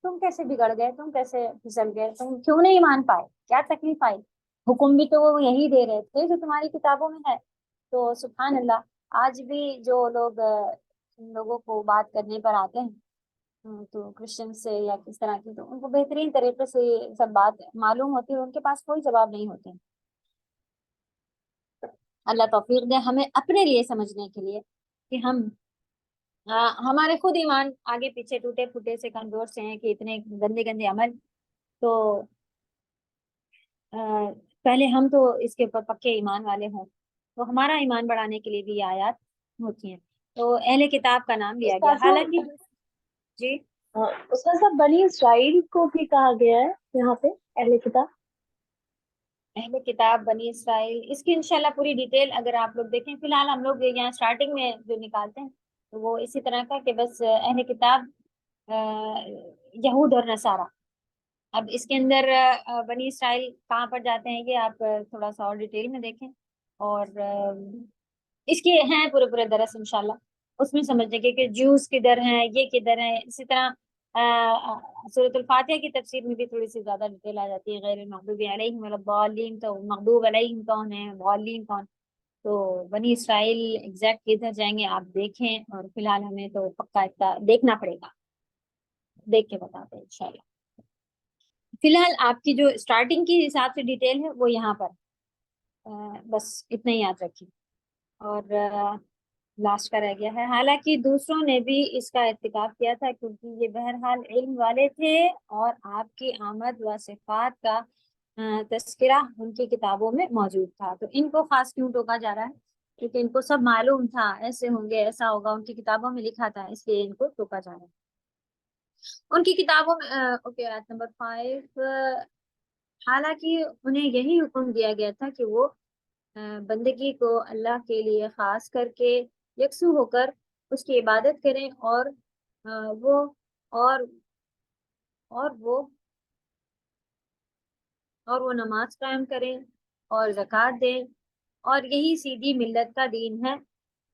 تم کیسے بگڑ گئے، تم کیسے پھسل گئے، تم کیوں نہیں مان پائے، کیا تکلیف آئی؟ حکم بھی تو وہ یہی دے رہے تھے جو تمہاری کتابوں میں ہے. تو سبحان اللہ، آج بھی جو لوگ ان لوگوں کو بات کرنے پر آتے ہیں تو کرسچن سے یا کس طرح کی، تو ان کو بہترین طریقے سے سب بات معلوم ہوتی ہے، ان کے پاس کوئی جواب نہیں ہوتے. اللہ توفیق دے ہمیں اپنے لیے سمجھنے کے لیے کہ ہمارے خود ایمان آگے پیچھے ٹوٹے پھوٹے سے کمزور سے ہیں کہ اتنے گندے عمل. تو پہلے ہم تو اس کے اوپر پکے ایمان والے ہوں، تو ہمارا ایمان بڑھانے کے لیے بھی یہ آیات ہوتی ہیں. تو اہل کتاب کا نام لیا گیا. حالانکہ جی استاد صاحب بنی اسرائیل کو بھی کہا گیا ہے یہاں پہ اہل کتاب. اہل کتاب بنی اسرائیل اس کی انشاءاللہ پوری ڈیٹیل اگر آپ لوگ دیکھیں. فی الحال ہم لوگ یہاں اسٹارٹنگ میں جو نکالتے ہیں تو وہ اسی طرح کا کہ بس اہل کتاب یہود اور نصارہ. اب اس کے اندر بنی اسرائیل کہاں پر جاتے ہیں یہ آپ تھوڑا سا اور ڈیٹیل میں دیکھیں, اور اس کے ہیں پورے درس انشاءاللہ اس میں سمجھنے کے کہ جوز کدھر ہیں, یہ کدھر ہیں. اسی طرح سورۃ الفاتحہ کی تفسیر میں بھی تھوڑی سی زیادہ ڈیٹیل آ جاتی ہے. غیر المغضوب علیہم ولا الضالین, تو مغضوب علیہم کون ہے, ضالین کون. تو بنی اسرائیل ایگزیکٹ کدھر جائیں گے آپ دیکھیں, اور فی الحال ہمیں تو پکا اتنا دیکھنا پڑے گا, دیکھ کے بتاتے ہیں انشاءاللہ. فی الحال آپ کی جو اسٹارٹنگ کی حساب سے ڈیٹیل ہے وہ یہاں پر بس اتنا ہی یاد رکھیں. اور لاسٹ کا رہ گیا ہے. حالانکہ دوسروں نے بھی اس کا ارتکاب کیا تھا کیونکہ یہ بہرحال علم والے تھے, اور آپ کی آمد و صفات کا تذکرہ ان کی کتابوں میں موجود تھا. تو ان کو خاص کیوں ٹوکا جا رہا ہے؟ کیونکہ ان کو سب معلوم تھا ایسے ہوں گے, ایسا ہوگا, ان کی کتابوں میں لکھا تھا, اس لیے ان کو ٹوکا جا رہا ہے. ان کی کتابوں میں اوکے آیت نمبر 5. حالانکہ انہیں یہی حکم دیا گیا تھا کہ وہ بندگی کو اللہ کے لیے خاص کر کے یکسو ہو کر اس کی عبادت کریں, اور وہ اور وہ اور وہ نماز قائم کریں اور زکوٰۃ دیں, اور یہی سیدھی ملت کا دین ہے.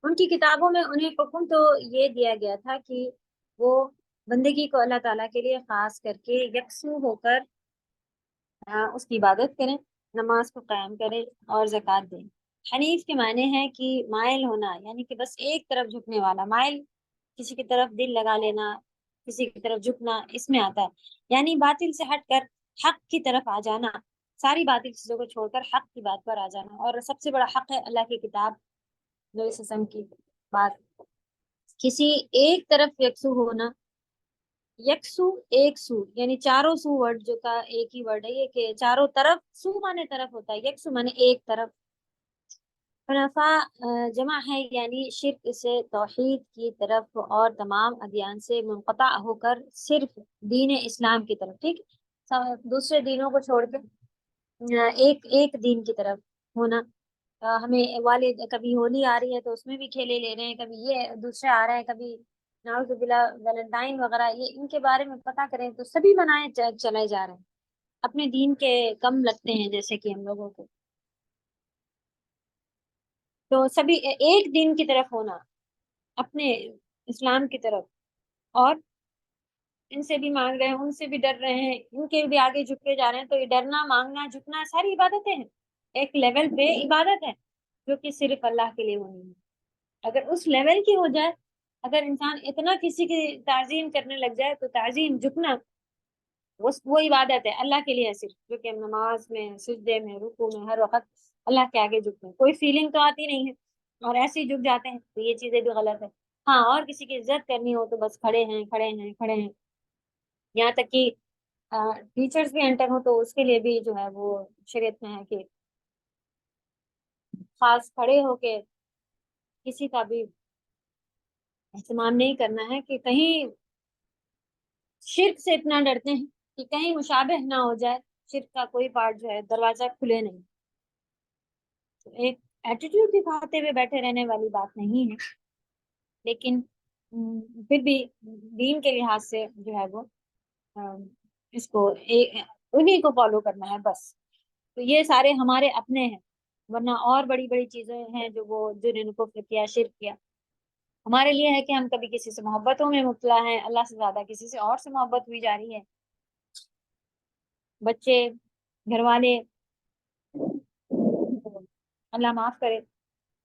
ان کی کتابوں میں انہیں حکم تو یہ دیا گیا تھا کہ وہ بندگی کو اللہ تعالیٰ کے لیے خاص کر کے یکسو ہو کر اس کی عبادت کریں, نماز کو قائم کریں اور زکوٰۃ دیں. حنیف کے معنی ہے کہ مائل ہونا, یعنی کہ بس ایک طرف جھکنے والا. مائل کسی کی طرف دل لگا لینا, کسی کی طرف جھکنا, اس میں آتا ہے. یعنی باطل سے ہٹ کر حق کی طرف آ جانا, ساری باطل چیزوں کو چھوڑ کر حق کی بات پر آ جانا. اور سب سے بڑا حق ہے اللہ کی کتاب, جو اس قسم کی بات. کسی ایک طرف یکسو ہونا, یکسو ایک سو, یعنی چاروں سو ورڈ جو کا ایک ہی ورڈ ہے یہ کہ چاروں طرف. سو مانے طرف ہوتا ہے, یکسو مانے ایک طرف. حنفاء جمع ہے, یعنی شرک سے توحید کی طرف اور تمام ادیان سے منقطع ہو کر صرف دین اسلام کی طرف. ٹھیک, دوسرے دینوں کو چھوڑ کے ایک دین کی طرف ہونا. ہمیں والد کبھی ہولی آ رہی ہے تو اس میں بھی کھیلے لے رہے ہیں, کبھی یہ دوسرے آ رہے ہیں, کبھی نعوذ باللہ ویلنٹائن وغیرہ, یہ ان کے بارے میں پتہ کریں تو سبھی منائے چلے جا رہے ہیں. اپنے دین کے کم لگتے ہیں جیسے کہ ہم لوگوں کو. تو سبھی ایک دین کی طرف ہونا, اپنے اسلام کی طرف, اور ان سے بھی مانگ رہے ہیں, ان سے بھی ڈر رہے ہیں, ان کے بھی آگے جھکے جا رہے ہیں. تو یہ ڈرنا, مانگنا, جھکنا ساری عبادتیں ہیں, ایک لیول پہ عبادت ہے جو کہ صرف اللہ کے لیے ہونی ہے. اگر اس لیول کی ہو جائے, اگر انسان اتنا کسی کی تعظیم کرنے لگ جائے تو تعظیم, جھکنا وہ عبادت ہے اللہ کے لیے صرف, جو کہ ہم نماز میں, سجدے میں, رکوع میں ہر وقت اللہ کے آگے جھکتے ہیں. کوئی فیلنگ تو آتی نہیں ہے اور ایسے ہی جھک جاتے ہیں, تو یہ چیزیں بھی غلط ہے. ہاں, اور کسی کی عزت کرنی ہو تو بس کھڑے ہیں کھڑے ہیں کھڑے ہیں. یہاں تک کہ ٹیچرز بھی انٹر ہو تو اس کے لیے بھی جو ہے وہ شریعت میں ہے کہ خاص کھڑے ہو کے کسی کا بھی اہتمام نہیں کرنا ہے, کہ کہیں شرک سے اتنا ڈرتے ہیں کہ کہیں مشابہ نہ ہو جائے, شرک کا کوئی پارٹ جو ہے دروازہ کھلے نہیں. تو ایک ایٹیٹیوڈ دکھاتے ہوئے بیٹھے رہنے والی بات نہیں ہے, لیکن پھر بھی دین کے لحاظ سے جو ہے وہ اس کو انہیں کو فالو کرنا ہے بس. تو یہ سارے ہمارے اپنے ہیں, ورنہ اور بڑی بڑی چیزیں ہیں جو وہ جنہوں نے کفر کیا, شرک کیا. ہمارے لیے ہے کہ ہم کبھی کسی سے محبتوں میں مبتلا ہیں, اللہ سے زیادہ کسی سے اور سے محبت ہوئی جا رہی ہے, بچے, گھر والے, اللہ معاف کرے.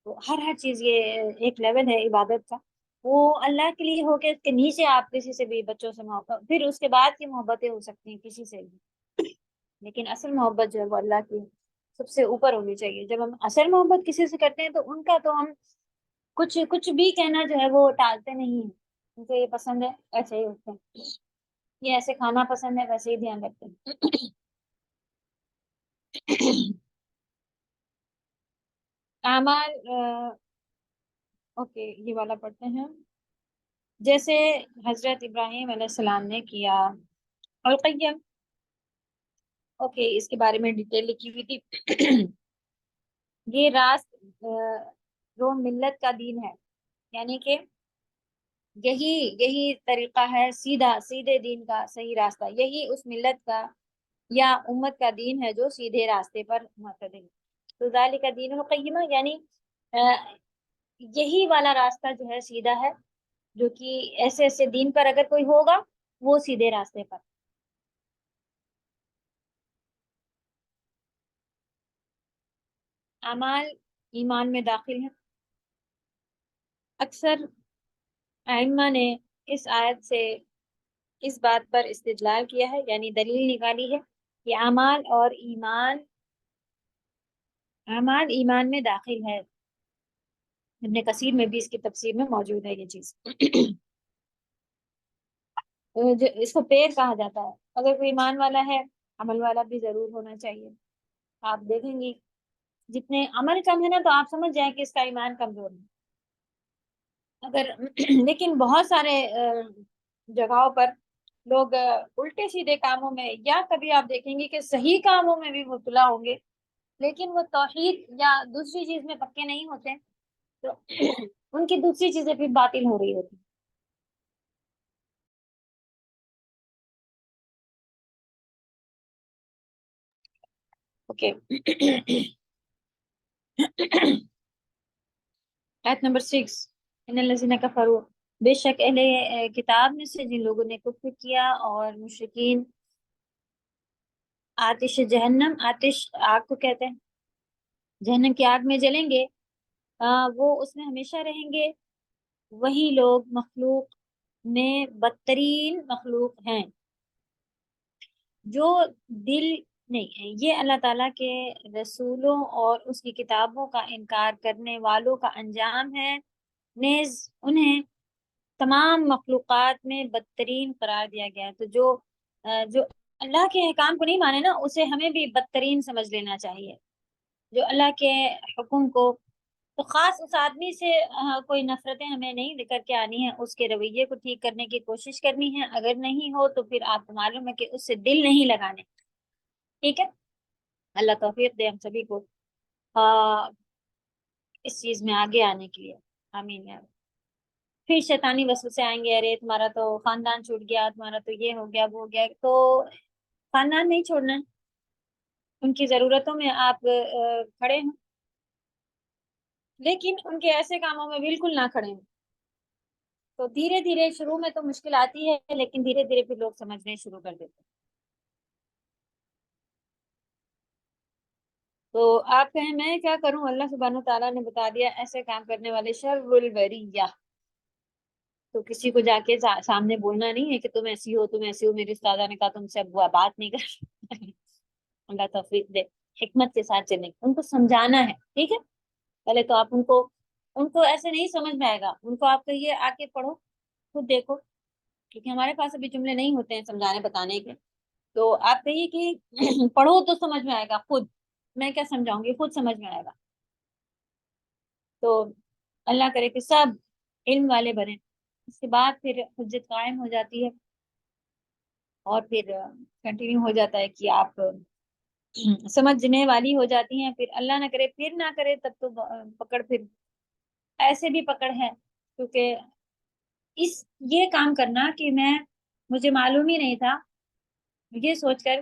تو ہر چیز یہ ایک لیول ہے عبادت کا, وہ اللہ کے لیے ہو کے اس کے نیچے آپ کسی سے بھی, بچوں سے محبت, پھر اس کے بعد کی محبتیں ہو سکتی ہیں کسی سے بھی, لیکن اصل محبت جو ہے وہ اللہ کی سب سے اوپر ہونی چاہیے. جب ہم اصل محبت کسی سے کرتے ہیں تو ان کا تو ہم کچھ بھی کہنا جو ہے وہ ٹالتے نہیں ہیں. ان کو یہ پسند ہے ایسے ہی ہوتے ہیں, یہ ایسے کھانا پسند ہے ویسے ہی دھیان رکھتے ہیں. اعمال اوکے یہ والا پڑھتے ہیں. جیسے حضرت ابراہیم علیہ السلام نے کیا. القیم اوکے اس کے بارے میں ڈیٹیل لکھی ہوئی تھی. یہ راست جو ملت کا دین ہے، یعنی کہ یہی طریقہ ہے سیدھے دین کا صحیح راستہ، یہی اس ملت کا یا امت کا دین ہے جو سیدھے راستے پر معتدل. تو ذالک دین القیمہ یعنی یہی والا راستہ جو ہے سیدھا ہے، جو کہ ایسے دین پر اگر کوئی ہوگا وہ سیدھے راستے پر. اعمال ایمان میں داخل ہیں. اکثر ائمہ نے اس آیت سے اس بات پر استدلال کیا ہے، یعنی دلیل نکالی ہے کہ اعمال ایمان میں داخل ہے. ابن کثیر میں بھی اس کی تفسیر میں موجود ہے یہ چیز. اس کو پیر کہا جاتا ہے. اگر کوئی ایمان والا ہے عمل والا بھی ضرور ہونا چاہیے. آپ دیکھیں گی جتنے عمل کم ہے نا تو آپ سمجھ جائیں کہ اس کا ایمان کمزور ہے. اگر لیکن بہت سارے جگہوں پر لوگ الٹے سیدھے کاموں میں یا کبھی آپ دیکھیں گے کہ صحیح کاموں میں بھی مبتلا ہوں گے، لیکن وہ توحید یا دوسری چیز میں پکے نہیں ہوتے تو ان کی دوسری چیزیں بھی باطل ہو رہی ہوتی. اوکے آیت نمبر 6. ان الذین کفروا بے شک اہل کتاب میں سے جن لوگوں نے کفر کیا اور مشرکین آتش جہنم، آتش آگ کو کہتے ہیں، جہنم کی آگ میں جلیں گے، وہ اس میں ہمیشہ رہیں گے. وہی لوگ مخلوق میں بدترین مخلوق ہیں. جو دل نہیں، یہ اللہ تعالیٰ کے رسولوں اور اس کی کتابوں کا انکار کرنے والوں کا انجام ہے. نیز انہیں تمام مخلوقات میں بدترین قرار دیا گیا ہے. تو جو اللہ کے احکام کو نہیں مانے نا اسے ہمیں بھی بدترین سمجھ لینا چاہیے. جو اللہ کے حکم کو، تو خاص اس آدمی سے کوئی نفرتیں ہمیں نہیں لے کر کے آنی ہے، اس کے رویے کو ٹھیک کرنے کی کوشش کرنی ہے. اگر نہیں ہو تو پھر آپ کو معلوم ہے کہ اس سے دل نہیں لگانے. ٹھیک ہے، اللہ توفیق دے ہم سبھی کو اس چیز میں آگے آنے کے لیے. آمین یا رب. پھر شیطانی وسوسے آئیں گے، ارے تمہارا تو خاندان چھوٹ گیا، تمہارا تو یہ ہو گیا وہ ہو گیا. تو خاندان نہیں چھوڑنا ہے، ان کی ضرورتوں میں آپ کھڑے ہیں، لیکن ان کے ایسے کاموں میں بالکل نہ کھڑے ہیں. تو دھیرے دھیرے شروع میں تو مشکل آتی ہے، لیکن دھیرے دھیرے پھر لوگ سمجھنے شروع کر دیتے ہیں. تو آپ کہیں میں کیا کروں؟ اللہ سبحانہ تعالیٰ نے بتا دیا ایسے کام کرنے والے شر البریہ. تو کسی کو جا کے سامنے بولنا نہیں ہے کہ تم ایسی ہو تم ایسی ہو، میری استاذہ نے کہا تم سے اب بات نہیں کر. اللہ توفیق دے حکمت کے ساتھ چلنے، ان کو سمجھانا ہے. ٹھیک ہے، پہلے تو آپ ان کو ایسے نہیں سمجھ میں آئے گا. ان کو آپ کہیے آ کے پڑھو، خود دیکھو، کیونکہ ہمارے پاس ابھی جملے نہیں ہوتے ہیں سمجھانے بتانے کے. تو آپ کہیے کہ پڑھو تو سمجھ میں آئے گا، خود میں کیا سمجھاؤں گی، خود سمجھ میں آئے گا. تو اللہ کرے کہ سب علم والے بنے. اس کے بعد پھر حجت قائم ہو جاتی ہے اور پھر کنٹینیو ہو جاتا ہے کہ آپ سمجھنے والی ہو جاتی ہیں. پھر اللہ نہ کرے پھر نہ کرے تب تو پکڑ، پھر ایسے بھی پکڑ ہے. کیونکہ یہ کام کرنا کہ مجھے معلوم ہی نہیں تھا، یہ سوچ کر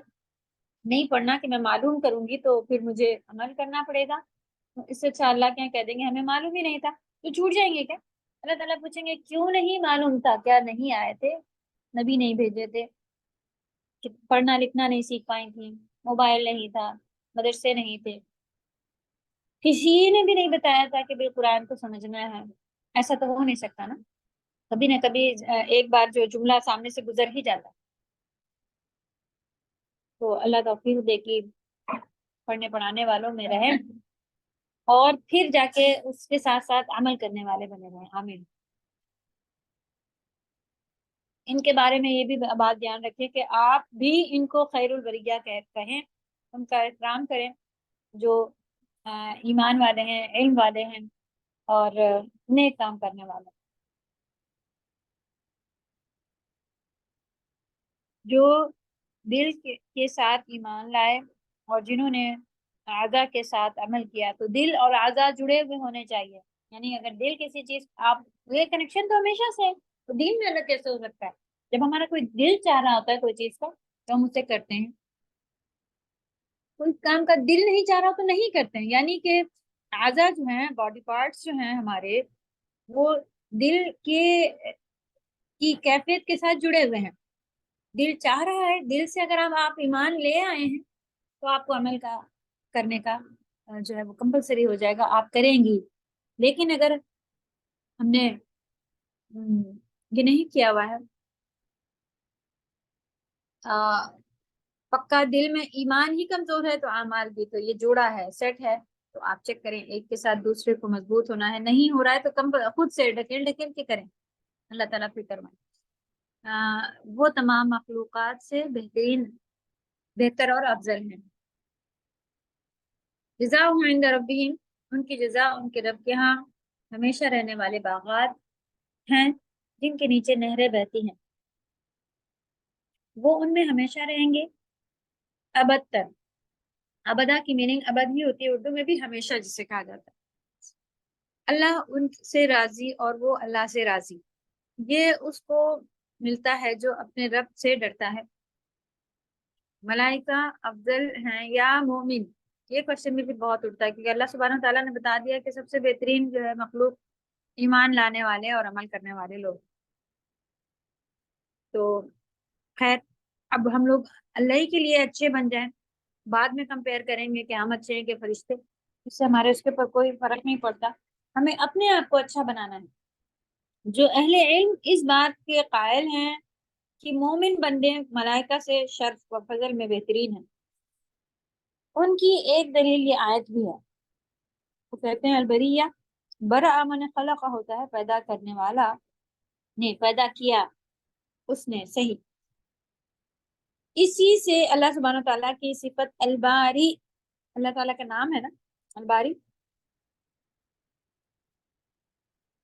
نہیں پڑھنا کہ میں معلوم کروں گی تو پھر مجھے عمل کرنا پڑے گا. اس سے اچھا اللہ کیا کہہ دیں گے ہمیں معلوم ہی نہیں تھا، تو چھوٹ جائیں گے کیا؟ اللہ تعالیٰ پوچھیں گے کیوں نہیں معلوم تھا، کیا نہیں آئے تھے، نبی نہیں بھیجے تھے، پڑھنا لکھنا نہیں سیکھ پائی تھی، موبائل نہیں تھا، مدرسے نہیں تھے، کسی نے بھی نہیں بتایا تھا کہ قرآن کو سمجھنا ہے. ایسا تو ہو نہیں سکتا نا. کبھی نہ کبھی ایک بار جو جملہ سامنے سے گزر ہی جاتا. تو اللہ توفیق دے کہ پڑھنے پڑھانے والوں میں رہے اور پھر جا کے اس کے ساتھ ساتھ عمل کرنے والے بنے رہے. آمین. ان کے بارے میں یہ بھی بات دھیان رکھیں کہ آپ بھی ان کو خیر البریہ کہیں، ان کا احترام کریں جو ایمان والے ہیں، علم والے ہیں اور نیک کام کرنے والے ہیں۔ جو دل کے ساتھ ایمان لائے اور جنہوں نے اعضاء کے ساتھ عمل کیا، تو دل اور اعضاء جڑے ہوئے ہونے چاہیے، یعنی اگر دل کسی چیز آپ، یہ کنیکشن تو ہمیشہ سے ہے، تو دل میں الگ کیسے ہو سکتا ہے؟ جب ہمارا کوئی دل چاہ رہا ہوتا ہے کوئی چیز کا تو ہم اسے کرتے ہیں، کوئی کام کا دل نہیں چاہ رہا تو نہیں کرتے ہیں، یعنی کہ اعضاء جو ہیں، باڈی پارٹس جو ہیں ہمارے، وہ دل کی کیفیت کے ساتھ جڑے ہوئے ہیں۔ دل چاہ رہا ہے، دل سے اگر آپ ایمان لے آئے ہیں تو آپ کو عمل کا کرنے کا جو ہے وہ کمپلسری ہو جائے گا، آپ کریں گی۔ لیکن اگر ہم نے یہ نہیں کیا ہوا ہے، پکا دل میں ایمان ہی کمزور ہے، تو اعمال بھی، تو یہ جوڑا ہے، سیٹ ہے، تو آپ چیک کریں ایک کے ساتھ دوسرے کو مضبوط ہونا ہے، نہیں ہو رہا ہے تو خود سے ڈھکیل ڈھکیل کے کریں، اللہ تعالیٰ فکر میں وہ تمام مخلوقات سے بہتر اور افضل ہیں۔ جزاؤہم عند ربہم، ان کی جزا ان کے رب کے ہاں ہمیشہ رہنے والے باغات ہیں جن کے نیچے نہریں بہتی ہیں، وہ ان میں ہمیشہ رہیں گے ابد تک۔ ابدا کی میننگ ابد ہی ہوتی ہے اردو میں بھی، ہمیشہ جسے کہا جاتا ہے۔ اللہ ان سے راضی اور وہ اللہ سے راضی، یہ اس کو ملتا ہے جو اپنے رب سے ڈرتا ہے۔ ملائکہ افضل ہیں یا مومن؟ یہ کوشچن بھی بہت اٹھتا ہے، کیونکہ اللہ سبحانہ تعالیٰ نے بتا دیا کہ سب سے بہترین جو ہے مخلوق ایمان لانے والے اور عمل کرنے والے لوگ۔ تو خیر، اب ہم لوگ اللہ ہی کے لیے اچھے بن جائیں، بعد میں کمپیئر کریں گے کہ ہم اچھے ہیں کہ فرشتے، اس سے ہمارے اس کے پر کوئی فرق نہیں پڑتا، ہمیں اپنے آپ کو اچھا بنانا ہے۔ جو اہل علم اس بات کے قائل ہیں کہ مومن بندے ملائکہ سے شرف و فضل میں بہترین ہیں، ان کی ایک دلیل یہ آیت بھی ہے، وہ کہتے ہیں البریہ برأ من خلق ہوتا ہے پیدا کرنے والا نے پیدا کیا اس نے، صحیح۔ اسی سے اللہ سبحانہ تعالیٰ کی صفت الباری، اللہ تعالیٰ کا نام ہے نا الباری،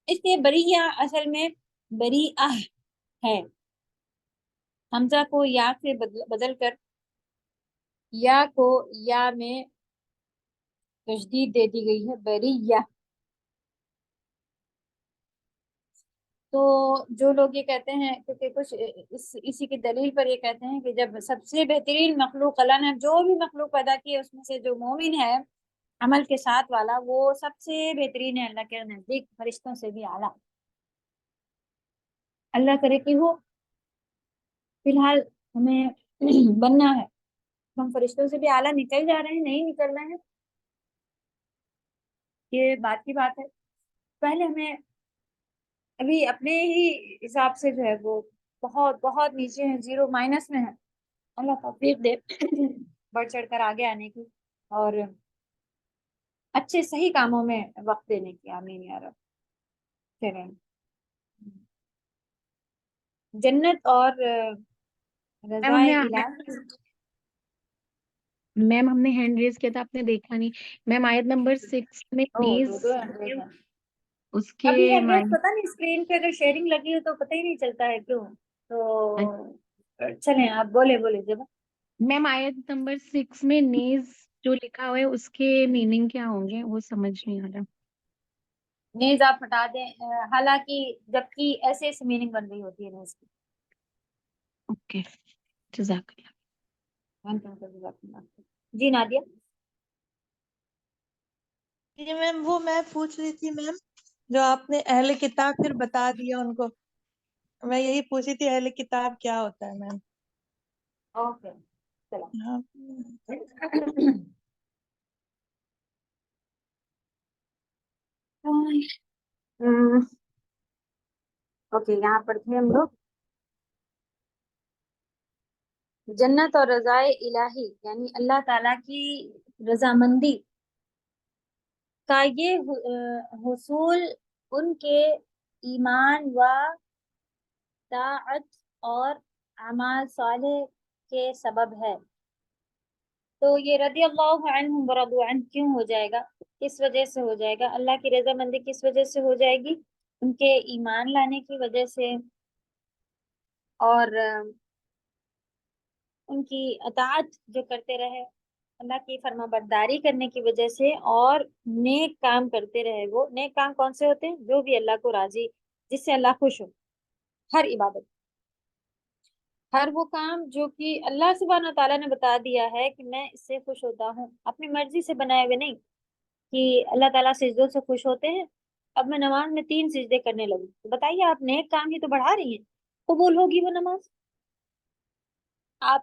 اس لیے بریہ اصل میں بریہ ہے، حمزہ کو یا سے بدل کر یا کو یا میں تشدید دے دی گئی ہے، بریہ۔ تو جو لوگ یہ کہتے ہیں، کیونکہ کچھ اسی کی دلیل پر یہ کہتے ہیں کہ جب سب سے بہترین مخلوق اللہ نے جو بھی مخلوق پیدا کی ہے اس میں سے جو مومن ہے عمل کے ساتھ والا، وہ سب سے بہترین ہے اللہ کے نزدیک، فرشتوں سے بھی اعلیٰ، اللہ کرے کہ ہو۔ فی الحال ہمیں بننا ہے، ہم فرشتوں سے بھی اعلیٰ نکل جا رہے ہیں نہیں نکل رہے ہیں، یہ بات کی بات ہے۔ پہلے ہمیں ابھی اپنے ہی حساب سے جو ہے وہ بہت بہت نیچے ہیں، زیرو مائنس میں ہے، اللہ توفیق دے بڑھ چڑھ کر آگے آنے کی اور اچھے صحیح کاموں میں وقت دینے کی، آمین یا رب۔ چلیں، جنت اور رضا الہی، میم ہم نے ہینڈ ریز کیا تھا، آپ نے دیکھا نہیں۔ میم آیت نمبر 6 میں نیز اس کے ابھی ایڈریس معنی، پتہ نہیں، اسکرین پہ اگر شیئرنگ لگی ہو تو پتہ ہی نہیں چلتا ہے کیوں، تو چلیں آپ بولے جب۔ میم آیت نمبر 6 میں نیز جو لکھا ہوا ہے اس کے میننگ کیا ہوں گے، وہ سمجھ نہیں آ رہا۔ نیز آپ ہٹا دیں، حالانکہ جبکہ ایسے ایسے میننگ بن رہی ہوتی ہے نیز کی۔ اوکے، جزاک اللہ۔ جی نادیہ، جی میم، وہ میں پوچھ رہی تھی میم، جو آپ نے اہل کتاب پھر بتا دیا ان کو، میں یہی پوچھی تھی اہل کتاب کیا ہوتا ہے میم؟ اوکے چلو۔ ہاں اوکے، یہاں پڑھتے ہیں ہم لوگ، جنت اور رضائے الہی یعنی اللہ تعالیٰ کی رضامندی کا یہ حصول ان کے ایمان و طاعت اور اعمال صالح کے سبب ہے۔ تو یہ رضی اللہ عنہم ورضوا عنہ کیوں ہو جائے گا؟ کس وجہ سے ہو جائے گا؟ اللہ کی رضامندی کس وجہ سے ہو جائے گی؟ ان کے ایمان لانے کی وجہ سے، اور ان کی اطاعت جو کرتے رہے، اللہ کی فرما برداری کرنے کی وجہ سے، اور نیک کام کرتے رہے۔ وہ نیک کام کون سے ہوتے ہیں؟ جو بھی اللہ کو راضی، جس سے اللہ خوش ہو، ہر عبادت، ہر وہ کام جو کہ اللہ سبحانہ تعالیٰ نے بتا دیا ہے کہ میں اس سے خوش ہوتا ہوں، اپنی مرضی سے بنائے ہوئے نہیں کہ اللہ تعالیٰ سجدوں سے خوش ہوتے ہیں، اب میں نماز میں 3 سجدے کرنے لگوں، تو بتائیے آپ نیک کام ہی تو بڑھا رہی ہیں، قبول ہوگی وہ نماز؟ آپ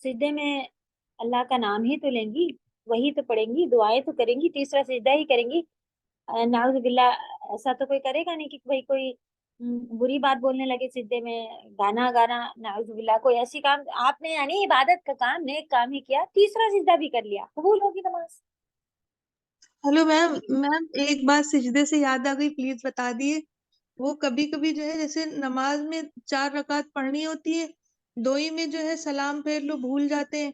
سجدے میں اللہ کا نام ہی تو لیں گی، وہی تو پڑھیں گی، دعائیں تو کریں گی، تیسرا سجدہ ہی کریں گی۔ نعوذ باللہ ایسا تو کوئی کرے گا نہیں کہ بھائی کوئی بری بات بولنے لگے سجدے میں، گانا، نعوذ باللہ کوئی ایسی کام آپ نے، یعنی عبادت کا کام، نیک کام ہی کیا، تیسرا سجدہ بھی کر لیا، قبول ہوگی نماز؟ ہلو میم، میم ایک بات سجدے سے یاد آ گئی، پلیز بتا دیے۔ وہ کبھی کبھی جو ہے جیسے نماز میں 4 رکعت پڑھنی ہوتی ہے، 2 ہی میں جو ہے سلام پھیر لو، بھول جاتے ہیں،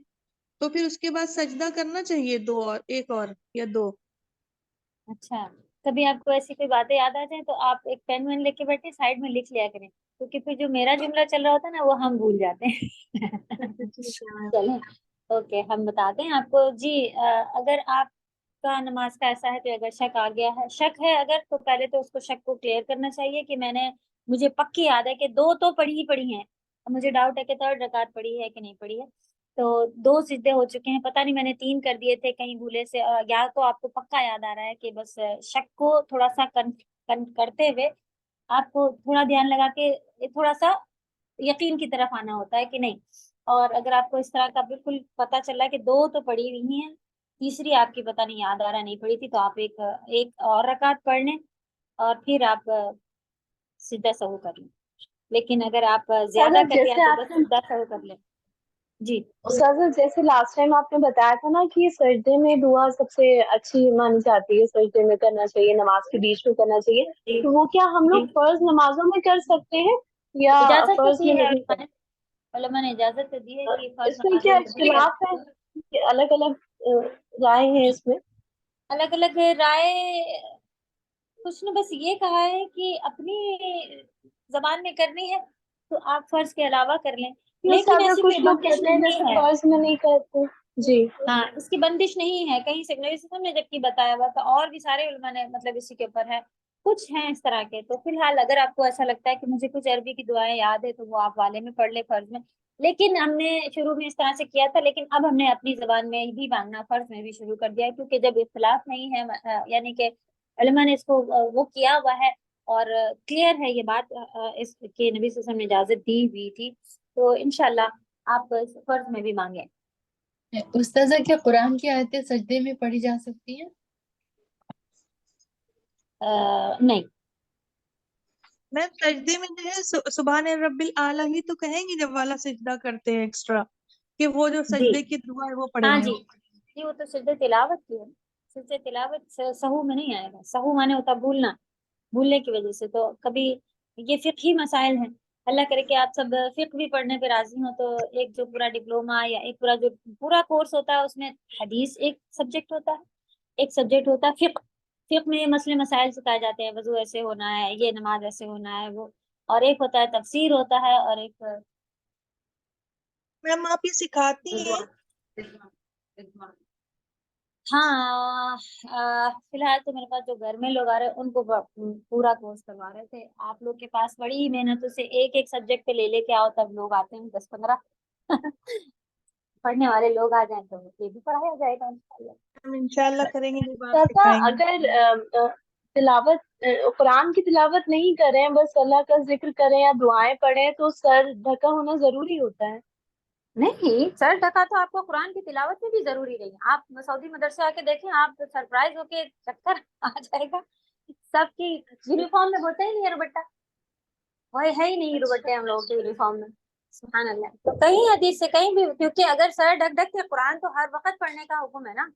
تو پھر اس کے بعد سجدہ کرنا چاہیے 2 اور 1 اور یا 2؟ اچھا، کبھی آپ کو ایسی کوئی باتیں یاد آ جائیں تو آپ ایک پین وین لے کے بیٹھے، سائڈ میں لکھ لیا کریں، کیونکہ پھر جو میرا جملہ چل رہا ہوتا ہے نا وہ ہم بھول جاتے ہیں۔ چلیں، اوکے، ہم بتاتے ہیں آپ کو جی۔ اگر آپ کا نماز کا ایسا ہے تو اگر شک آ گیا ہے، شک ہے اگر، تو پہلے تو اس کو شک کو کلیئر کرنا چاہیے کہ مجھے پکی یاد ہے کہ 2 تو پڑھی ہی پڑھی ہیں، مجھے ڈاؤٹ ہے کہ 3rd رکعت پڑھی ہے کہ نہیں پڑھی ہے، تو 2 سجدے ہو چکے ہیں، پتہ نہیں میں نے 3 کر دیے تھے کہیں بھولے سے، یا تو آپ کو پکا یاد آ رہا ہے کہ بس شک کو تھوڑا سا کرتے ہوئے آپ کو تھوڑا دھیان لگا کے تھوڑا سا یقین کی طرف آنا ہوتا ہے کہ نہیں، اور اگر آپ کو اس طرح کا بالکل پتا چلا کہ 2 تو پڑھی ہوئی ہیں، تیسری آپ کی پتہ نہیں یاد آ رہا نہیں پڑھی تھی، تو آپ ایک اور رکعت پڑھ لیں اور پھر آپ سجدہ سہو کر لیں، لیکن اگر آپ زیادہ کر لیا جیسے تو آپ بس نے سجدہ سہو کر لیں۔ جی استاذہ، جیسے لاسٹ ٹائم آپ نے بتایا تھا نا کہ سجدے میں دعا سب سے اچھی مانی جاتی ہے، سجدے میں کرنا چاہیے، نماز کے بیچ میں کرنا چاہیے، جی تو وہ کیا ہم جی لوگ فرض نمازوں میں کر سکتے ہیں یا اجازت تو فرض دی میں ہے نہیں علماء نے، علماء نے اجازت تو دی ہے کہ فرض اس میں نمازوں کیا میں بھی کر اختلاف ہے؟ سکتے ہیں۔ کہ الگ الگ رائے ہیں اس میں؟ الگ الگ رائے کچھ نے بس یہ کہا ہے کہ اپنی زبان میں کرنی ہے تو آپ فرض کے علاوہ کر لیں، کہ لیکن استاذہ ایسی کچھ کوئی لوگ بندش کہتے ہیں نہیں جیسے ہے۔ فرض میں نہیں کرتے۔ جی ہاں، اس کی بندش نہیں ہے کہیں سے، نبی صلی اللہ علیہ وسلم نے جبکہ بتایا ہوا تھا، اور بھی سارے علماء نے مطلب اسی کے اوپر ہے، کچھ ہیں اس طرح کے، تو فی الحال اگر آپ کو ایسا لگتا ہے کہ مجھے کچھ عربی کی دعائیں یاد ہے تو وہ آپ والے میں پڑھ لیں فرض میں، لیکن ہم نے شروع میں اس طرح سے کیا تھا، لیکن اب ہم نے اپنی زبان میں بھی مانگنا فرض میں بھی شروع کر دیا ہے، کیونکہ جب اختلاف نہیں ہے، یعنی کہ علماء نے اس کو وہ کیا ہوا ہے اور کلیئر ہے یہ بات، اس کے نبی صلی اللہ علیہ وسلم نے اجازت دی ہوئی تھی، تو انشاءاللہ آپ فرض میں بھی مانگیں۔ استاذہ، کیا قرآن کی آیتیں سجدے میں پڑھی جا سکتی ہیں؟ نہیں، میم سجدے میں جو ہے سبحان رب الاعلیٰ ہی تو کہیں گے جب والا سجدہ کرتے ہیں ایکسٹرا، کہ وہ جو جی سجدے کی دعا ہے وہ پڑھیں ہاں گے؟ جی وہ تو سجدہ تلاوت کی ہے، سجدہ تلاوت سہو میں نہیں آئے گا، سہو مانے ہوتا بھولنا، بھولنے کی وجہ سے، تو کبھی یہ فقہی مسائل ہیں، اللہ کرے کہ آپ سب فقہ بھی پڑھنے پہ راضی ہوں، تو ایک جو پورا ڈپلوما یا ایک پورا جو پورا کورس ہوتا ہے اس میں حدیث ایک سبجیکٹ ہوتا ہے، ایک سبجیکٹ ہوتا ہے فقہ، فقہ میں یہ مسئلے مسائل سکھائے جاتے ہیں، وضو ایسے ہونا ہے، یہ نماز ایسے ہونا ہے، وہ، اور ایک ہوتا ہے تفسیر ہوتا ہے، اور ایک میم آپ یہ سکھاتی ہیں؟ ہاں، فی الحال تو میرے پاس جو گھر میں لوگ آ رہے ہیں ان کو پورا کورس کروا رہے تھے، آپ لوگ کے پاس بڑی محنتوں سے ایک سبجیکٹ پہ لے کے آؤ، تب لوگ آتے ہیں 10-15 پڑھنے والے لوگ آ جائیں تو یہ بھی پڑھایا جائے گا انشاءاللہ۔ ہم انشاءاللہ کریں گے جب آپ استاذہ، سکھائیں گے۔ اگر تلاوت قرآن کی تلاوت نہیں کریں، بس اللہ کا ذکر کریں یا دعائیں پڑھیں، تو سر ڈھکا ہونا ضروری ہوتا ہے؟ نہیں، سر ڈھکا تو آپ کو قرآن کی تلاوت میں بھی ضروری نہیں ہے، آپ سعودی مدرسے آ کے دیکھیں، آپ سرپرائز ہو کے چکر آ جائے گا، سب کی یونیفارم میں ہوتا ہی نہیں ہے دوپٹہ، وہ ہے ہی نہیں دوپٹے ہم لوگوں کے یونیفارم میں، سبحان اللہ، تو کہیں حدیث سے کہیں بھی، کیونکہ اگر سر ڈھک ڈھک کے قرآن تو ہر وقت پڑھنے کا حکم ہے نا،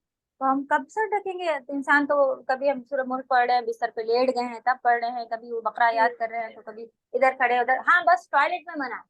تو ہم کب سر ڈھکیں گے؟ انسان تو کبھی ہم سورہ ملک پڑھ رہے ہیں بستر پہ لیٹ گئے ہیں تب پڑھ رہے ہیں، کبھی وہ بقرہ یاد کر رہے ہیں تو کبھی ادھر کھڑے ادھر، ہاں بس ٹوائلٹ میں منع ہے،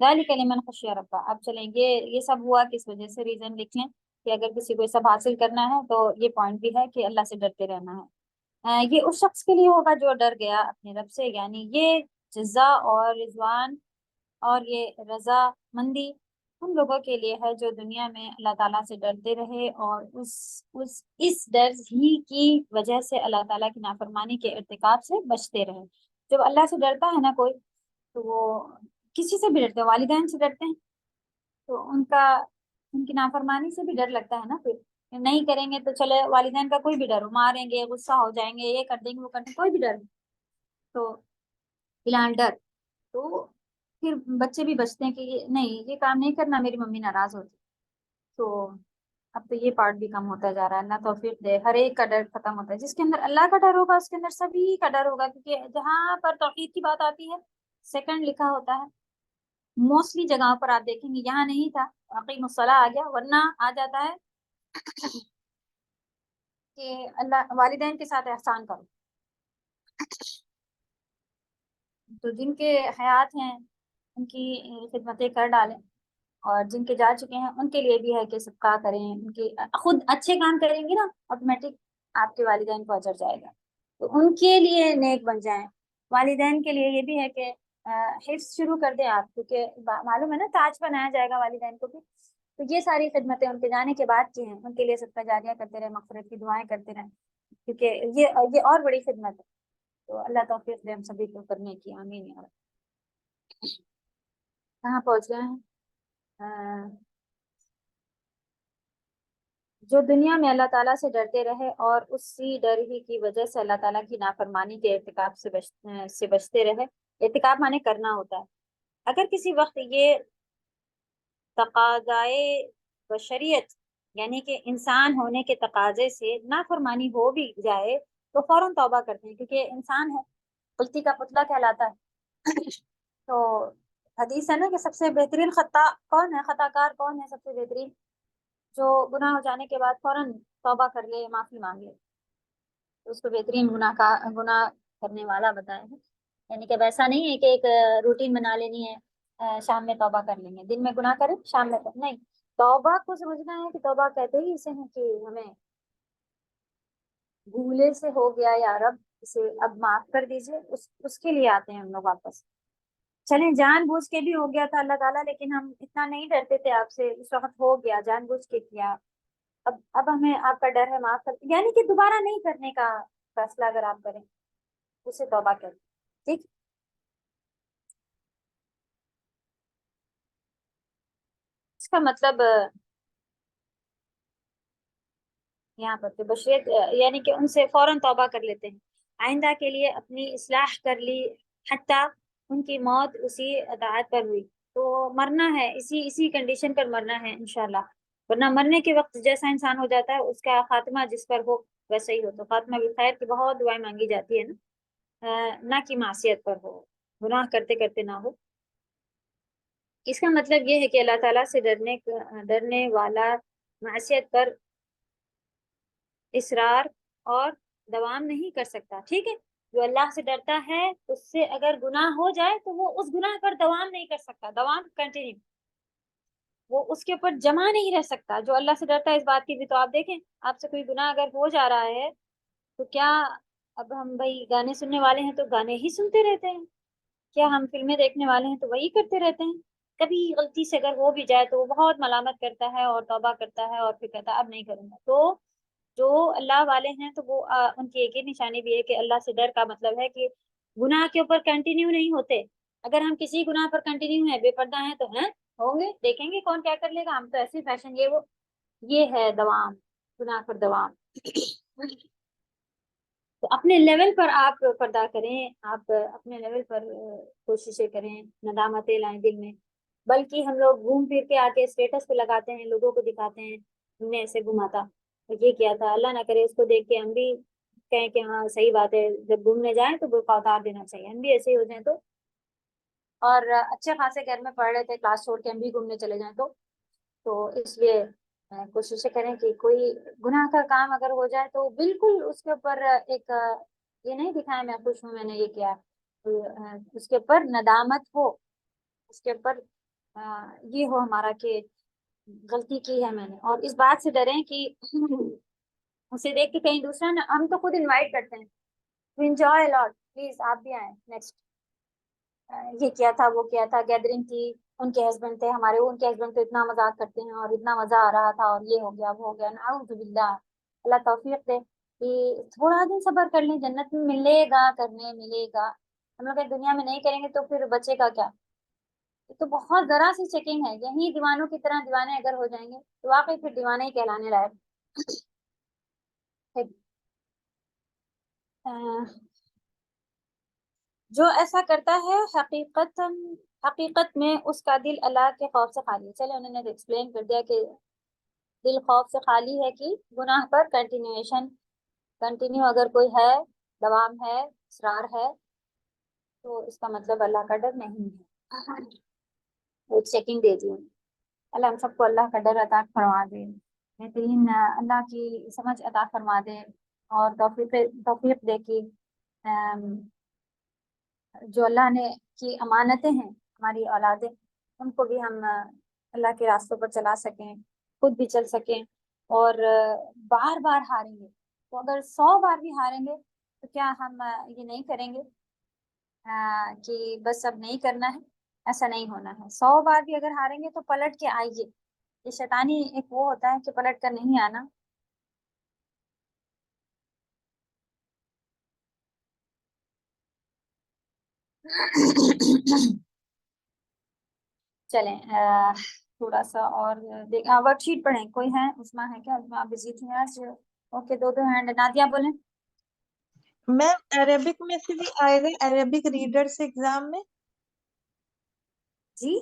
ذالک لمن خشی ربہ. اب چلیں یہ سب ہوا کس وجہ سے, ریزن لکھ لیں کہ اگر کسی کو یہ سب حاصل کرنا ہے تو یہ پوائنٹ بھی ہے کہ اللہ سے ڈرتے رہنا ہے. یہ اس شخص کے لیے ہوگا جو ڈر گیا اپنے رب سے, یعنی یہ جزا اور رضوان اور یہ رضا مندی ان لوگوں کے لیے ہے جو دنیا میں اللہ تعالیٰ سے ڈرتے رہے اور اس ڈر ہی کی وجہ سے اللہ تعالیٰ کی نافرمانی کے ارتکاب سے بچتے رہے. جب اللہ سے ڈرتا ہے نا کوئی تو وہ کسی سے بھی ڈرتے ہیں, والدین سے ڈرتے ہیں تو ان کی نافرمانی سے بھی ڈر لگتا ہے نا, پھر نہیں کریں گے تو چلے والدین کا کوئی بھی ڈر ہو, ماریں گے, غصہ ہو جائیں گے, یہ کر دیں گے, وہ کر دیں گے, کوئی بھی ڈر ہو تو فی الحال ڈر, تو پھر بچے بھی بچتے ہیں کہ نہیں یہ کام نہیں کرنا, میری ممی ناراض ہوتی. تو اب تو یہ پارٹ بھی کم ہوتا جا رہا ہے. اللہ توفیق دے, ہر ایک کا ڈر ختم ہوتا ہے. جس کے اندر اللہ کا ڈر ہوگا اس کے اندر سبھی کا ڈر ہوگا, کیونکہ جہاں پر توحید کی بات آتی ہے سیکنڈ لکھا ہوتا ہے. موسٹلی جگہوں پر آپ دیکھیں گے یہاں نہیں تھا, اقیم الصلاۃ آ گیا, ورنہ آ جاتا ہے کہ اللہ والدین کے ساتھ احسان کرو. تو جن کے حیات ہیں ان کی خدمتیں کر ڈالیں, اور جن کے جا چکے ہیں ان کے لیے بھی ہے کہ صدقہ کریں. ان کے خود اچھے کام کریں گے نا آٹومیٹک آپ کے والدین کو اجر جائے گا, تو ان کے لیے نیک بن جائیں. والدین کے لیے یہ بھی ہے کہ حفظ شروع کر دیں آپ, کیونکہ معلوم ہے نا تاج بنایا جائے گا والدین کو بھی. تو یہ ساری خدمتیں ان کے جانے کے بعد کی ہیں, ان کے لیے صدقہ جاریہ کرتے رہیں, مغفرت کی دعائیں کرتے رہیں, کیونکہ یہ اور بڑی خدمت ہے. تو اللہ توفیق دے ہم سبھی کو کرنے کی, آمین یا رب. کہاں پہنچ گئے ہیں؟ جو دنیا میں اللہ تعالیٰ سے ڈرتے رہے اور اسی ڈر ہی کی وجہ سے اللہ تعالیٰ کی نافرمانی کے ارتکاب سے بچتے رہے. ارتکاب مانے کرنا ہوتا ہے. اگر کسی وقت یہ تقاضائے بشریت یعنی کہ انسان ہونے کے تقاضے سے نافرمانی ہو بھی جائے تو فوراً توبہ کرتے ہیں, کیونکہ انسان ہے, غلطی کا پتلا کہلاتا ہے. تو حدیث ہے نا کہ سب سے بہترین خطا کون ہے, خطا کار کون ہے, سب سے بہترین جو گناہ ہو جانے کے بعد فوراً توبہ کر لے, معافی مانگ لے, تو اس کو بہترین گناہ کرنے والا بتایا ہے. یعنی کہ ویسا نہیں ہے کہ ایک روٹین بنا لینی ہے, شام میں توبہ کر لیں گے, دن میں گناہ کریں شام میں کریں, نہیں. توبہ کو سمجھنا ہے کہ توبہ کہتے ہی اسے ہیں کہ ہمیں بھولے سے ہو گیا یا رب اسے اب معاف کر دیجئے, اس کے لیے آتے ہیں ہم لوگ واپس. چلیں جان بوجھ کے بھی ہو گیا تھا اللہ تعالیٰ, لیکن ہم اتنا نہیں ڈرتے تھے آپ سے, اس وقت ہو گیا جان بوجھ کے کیا, اب ہمیں آپ کا ڈر ہے, معاف کر, یعنی کہ دوبارہ نہیں کرنے کا فیصلہ اگر آپ کریں اسے توبہ کریں. ٹھیک, اس کا مطلب یہاں پر بشریت یعنی کہ ان سے فوراً توبہ کر لیتے ہیں, آئندہ کے لیے اپنی اصلاح کر لی, حتیٰ ان کی موت اسی اطاعت پر ہوئی. تو مرنا ہے اسی کنڈیشن پر مرنا ہے انشاءاللہ, ورنہ مرنے کے وقت جیسا انسان ہو جاتا ہے اس کا خاتمہ جس پر ہو ویسا ہی ہو. تو خاتمہ بالخیر کی بہت دعائیں مانگی جاتی ہے نا, نہ کہ معصیت پر ہو, گناہ کرتے کرتے نہ ہو. اس کا مطلب یہ ہے کہ اللہ تعالیٰ سے ڈرنے والا معصیت پر اصرار اور دوام نہیں کر سکتا. ٹھیک ہے, جو اللہ سے ڈرتا ہے اس سے اگر گناہ ہو جائے تو وہ اس گناہ پر دوام نہیں کر سکتا, دوام کنٹینیو, وہ اس کے اوپر جمع نہیں رہ سکتا. جو اللہ سے ڈرتا ہے اس بات کی بھی, تو آپ دیکھیں آپ سے کوئی گناہ اگر ہو جا رہا ہے تو کیا اب ہم بھائی گانے سننے والے ہیں تو گانے ہی سنتے رہتے ہیں, کیا ہم فلمیں دیکھنے والے ہیں تو وہی کرتے رہتے ہیں؟ کبھی غلطی سے اگر ہو بھی جائے تو وہ بہت ملامت کرتا ہے اور توبہ کرتا ہے اور پھر کہتا ہے اب نہیں کروں گا. تو جو اللہ والے ہیں تو وہ ان کی ایک ہی نشانی بھی ہے کہ اللہ سے ڈر کا مطلب ہے کہ گناہ کے اوپر کنٹینیو نہیں ہوتے. اگر ہم کسی گناہ پر کنٹینیو ہیں, بے پردہ ہیں, تو ہیں ہوں گے, دیکھیں گے کون کیا کر لے گا, ہم تو ایسے فیشن یہ ہے دوام, گناہ پر دوام. تو اپنے لیول پر آپ پردہ کریں, آپ اپنے لیول پر کوششیں کریں, ندامتیں لائیں دل میں. بلکہ ہم لوگ گھوم پھر کے آ کے اسٹیٹس پہ لگاتے ہیں, لوگوں کو دکھاتے ہیں ہم نے ایسے گھوما تھا, یہ کیا تھا. اللہ نہ کرے اس کو دیکھ کے ہم بھی کہیں کہ ہاں صحیح بات ہے, جب گھومنے جائیں تو برقع اتار دینا چاہیے, ہم بھی ایسے ہی ہو جائیں تو. اور اچھے خاصے گھر میں پڑھ رہے تھے, کلاس چھوڑ کے ہم بھی گھومنے چلے جائیں تو اس لیے کوشش کریں کہ کوئی گناہ کا کام اگر ہو جائے تو بالکل اس کے اوپر ایک یہ نہیں دکھائیں میں خوش ہوں میں نے یہ کیا, اس کے اوپر ندامت ہو, اس کے اوپر یہ ہو ہمارا کہ غلطی کی ہے میں نے، اور اس بات سے ڈریں کہ اسے دیکھ کے کہیں دوسرا نا، ہم تو خود انوائٹ کرتے ہیں ٹو انجوائے لاٹ، پلیز آپ بھی آئیں نیکسٹ، یہ کیا تھا وہ کیا تھا، گیدرنگ تھی، ان کے ہسبینڈ تھے ہمارے، ان کے ہسبینڈ تو اتنا مذاق کرتے ہیں اور اتنا مزہ آ رہا تھا اور یہ ہو گیا وہ ہو گیا، نعوذ باللہ، اللہ توفیق دے کہ تھوڑا دن صبر کر لیں، جنت میں ملے گا، کرنے ملے گا، ہم لوگ دنیا میں نہیں کریں گے تو پھر بچے کا کیا؟ یہ تو بہت ذرا سی چیکنگ ہے، یہی دیوانوں کی طرح دیوانے اگر ہو جائیں گے تو واقعی پھر دیوانے ہی کہلانے لائق۔ جو ایسا کرتا ہے حقیقت میں اس کا دل اللہ کے خوف سے خالی ہے۔ چلے انہوں نے ایکسپلین کر دیا کہ دل خوف سے خالی ہے کہ گناہ پر کنٹینیو اگر کوئی ہے، دوام ہے، اصرار ہے، تو اس کا مطلب اللہ کا ڈر نہیں ہے۔ ایک چیکنگ دے دی اللہ ہم سب کو اللہ کا ڈر عطا فرما دے، بہترین اللہ کی سمجھ عطا فرما دے، اور توفیق دے کہ جو اللہ نے کی امانتیں ہیں ہماری اولادیں، ان کو بھی ہم اللہ کے راستوں پر چلا سکیں، خود بھی چل سکیں، اور بار بار ہاریں گے تو اگر 100 بار بھی ہاریں گے تو کیا ہم یہ نہیں کریں گے کہ بس اب نہیں کرنا ہے؟ ایسا نہیں ہونا ہے، 100 بار بھی اگر ہاریں گے تو پلٹ کے آئیے، یہ شیطانی ایک وہ ہوتا ہے کہ پلٹ کر نہیں آنا۔ چلیں تھوڑا سا اور ورک شیٹ پڑھیں، کوئی ہے؟ عثما ہے کیا؟ عثما بزی تھی آج؟ اوکے، دو ہینڈ، نادیہ بولیں۔ میم عربک میں سے بھی آئے گا، عربک ریڈر سے ایگزام میں؟ جی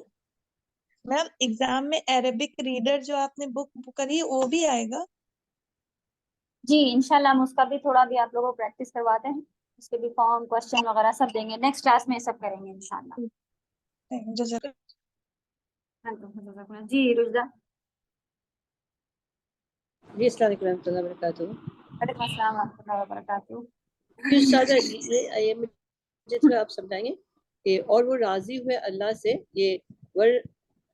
میم ایگزام میں عربک ریڈر جو آپ نے بک کری ہے وہ بھی آئے گا؟ جی انشاءاللہ ہم اس کا بھی تھوڑا بھی آپ لوگوں کو پریکٹس کرواتے ہیں، اس کے بھی فارم کوشچن وغیرہ سب دیں گے، نیکسٹ کلاس میں یہ سب کریں گے انشاءاللہ۔ جزاک جی رجدہ۔ جی السلام علیکم ورحمۃ اللہ وبرکاتہ۔ وعلیکم السلام ورحمۃ اللہ وبرکاتہ۔ جی استاذہ، یہ مجھے تھوڑا آپ سمجھائیں گے کہ اور وہ راضی ہوئے اللہ سے، یہ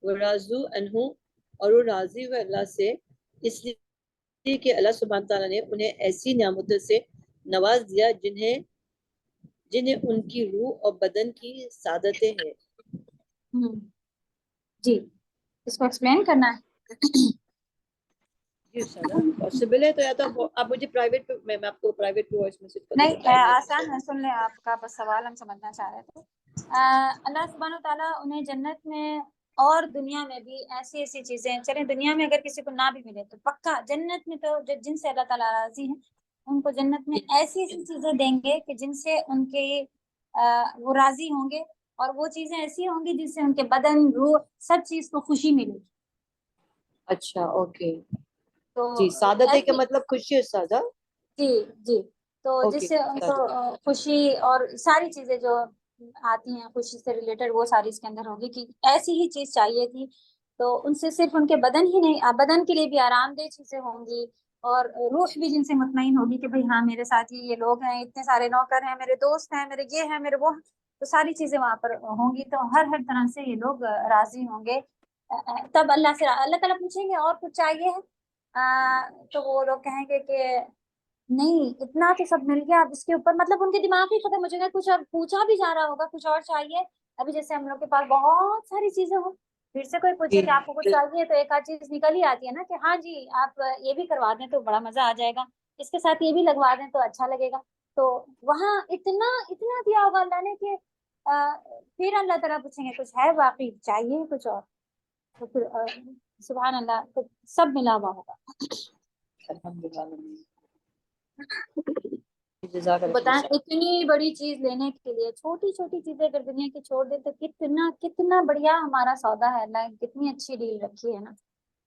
ورازو انہو، اور وہ راضی ہوئے اللہ سے اس لیے کہ اللہ سبحانہ تعالیٰ نے انہیں ایسی نعمتوں سے نواز دیا جنہیں ان کی روح اور بدن کی سعادتیں ہیں۔ جی اس کو ایکسپلین کرنا ہے؟ جی استاذہ پاسبل ہے تو یا تو آپ مجھے پرائیویٹ میں آپ کو پرائیویٹ وائس میسج کر دوں نہیں آسان ہے، سن لیں، آپ کا بس سوال ہم سمجھنا چاہ رہے تھے۔ اللہ سبحانہ تعالیٰ انہیں جنت میں اور دنیا میں بھی ایسی ایسی چیزیں، چلیں دنیا میں اگر کسی کو نہ بھی ملے تو پکا جنت میں تو جن سے اللہ تعالیٰ راضی ہیں ان کو جنت میں ایسی ایسی چیزیں دیں گے کہ جن سے ان کے وہ راضی ہوں گے، اور وہ چیزیں ایسی ہوں گی جن سے ان کے بدن، روح، سب چیز کو خوشی ملے گی۔ اچھا اوکے، تو جی سعادتیں کا ایسی، مطلب خوشی ہے استاذہ؟ جی جی، تو اوکے جس سے ان کو خوشی اور ساری چیزیں جو آتی ہیں خوشی سے ریلیٹڈ وہ ساری اس کے اندر ہوگی، کہ ایسی ہی چیز چاہیے تھی، تو ان سے صرف ان کے بدن ہی نہیں، بدن کے لیے بھی آرام دہ چیزیں ہوں گی، اور روح بھی جن سے مطمئن ہوگی کہ بھئی ہاں میرے ساتھ یہ لوگ ہیں، اتنے سارے نوکر ہیں، میرے دوست ہیں، میرے یہ ہیں، میرے وہ ہیں، تو ساری چیزیں وہاں پر ہوں گی، تو ہر طرح سے یہ لوگ راضی ہوں گے۔ تب اللہ سے اللہ تعالیٰ پوچھیں گے اور کچھ چاہیے ہے؟ تو وہ لوگ کہیں گے کہ نہیں، اتنا تو سب مل گیا، اب اس کے اوپر مطلب ان کے دماغ ہی ختم ہو جائے گا، کچھ اور پوچھا بھی جا رہا ہوگا، کچھ اور چاہیے۔ ابھی جیسے ہم لوگ کے پاس بہت ساری چیزیں ہوں، پھر سے کوئی پوچھے کہ آپ کو کچھ چاہیے تو ایک آدھ چیز نکل ہی آتی ہے نا، کہ ہاں جی آپ یہ بھی کروا دیں تو بڑا مزہ آ جائے گا، اس کے ساتھ یہ بھی لگوا دیں تو اچھا لگے گا، تو وہاں اتنا دیا ہوگا اللہ نے کہ پھر اللہ تعالیٰ پوچھیں گے کچھ ہے باقی، چاہیے کچھ اور، تو پھر سبحان اللہ تو سب ملا ہوا ہوگا۔ بتائیں اتنی بڑی چیز لینے کے لیے چھوٹی چھوٹی چیزیں اگر دنیا کی چھوڑ دے تو کتنا بڑھیا ہمارا سودا ہے، اللہ کتنی اچھی ڈیل رکھی ہے نا،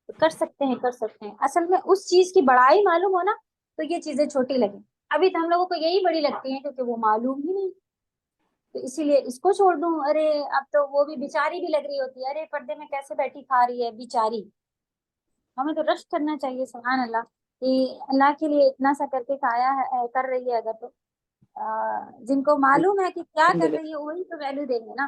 تو کر سکتے ہیں۔ اصل میں اس چیز کی بڑائی معلوم ہونا تو یہ چیزیں چھوٹی لگیں، ابھی تو ہم لوگوں کو یہی بڑی لگتی ہیں کیونکہ وہ معلوم ہی نہیں، تو اسی لیے اس کو چھوڑ دوں، ارے اب تو وہ بھی بیچاری بھی لگ رہی ہوتی ہے، ارے پردے میں کیسے بیٹھی کھا رہی ہے بیچاری، ہمیں تو رشک کرنا چاہیے سبحان اللہ، کہ اللہ کے لیے اتنا سا کر کے کھایا ہے، کر رہی ہے اگر تو جن کو معلوم ہے کہ کیا کر رہی ہے وہی تو ویلیو دیں گے نا۔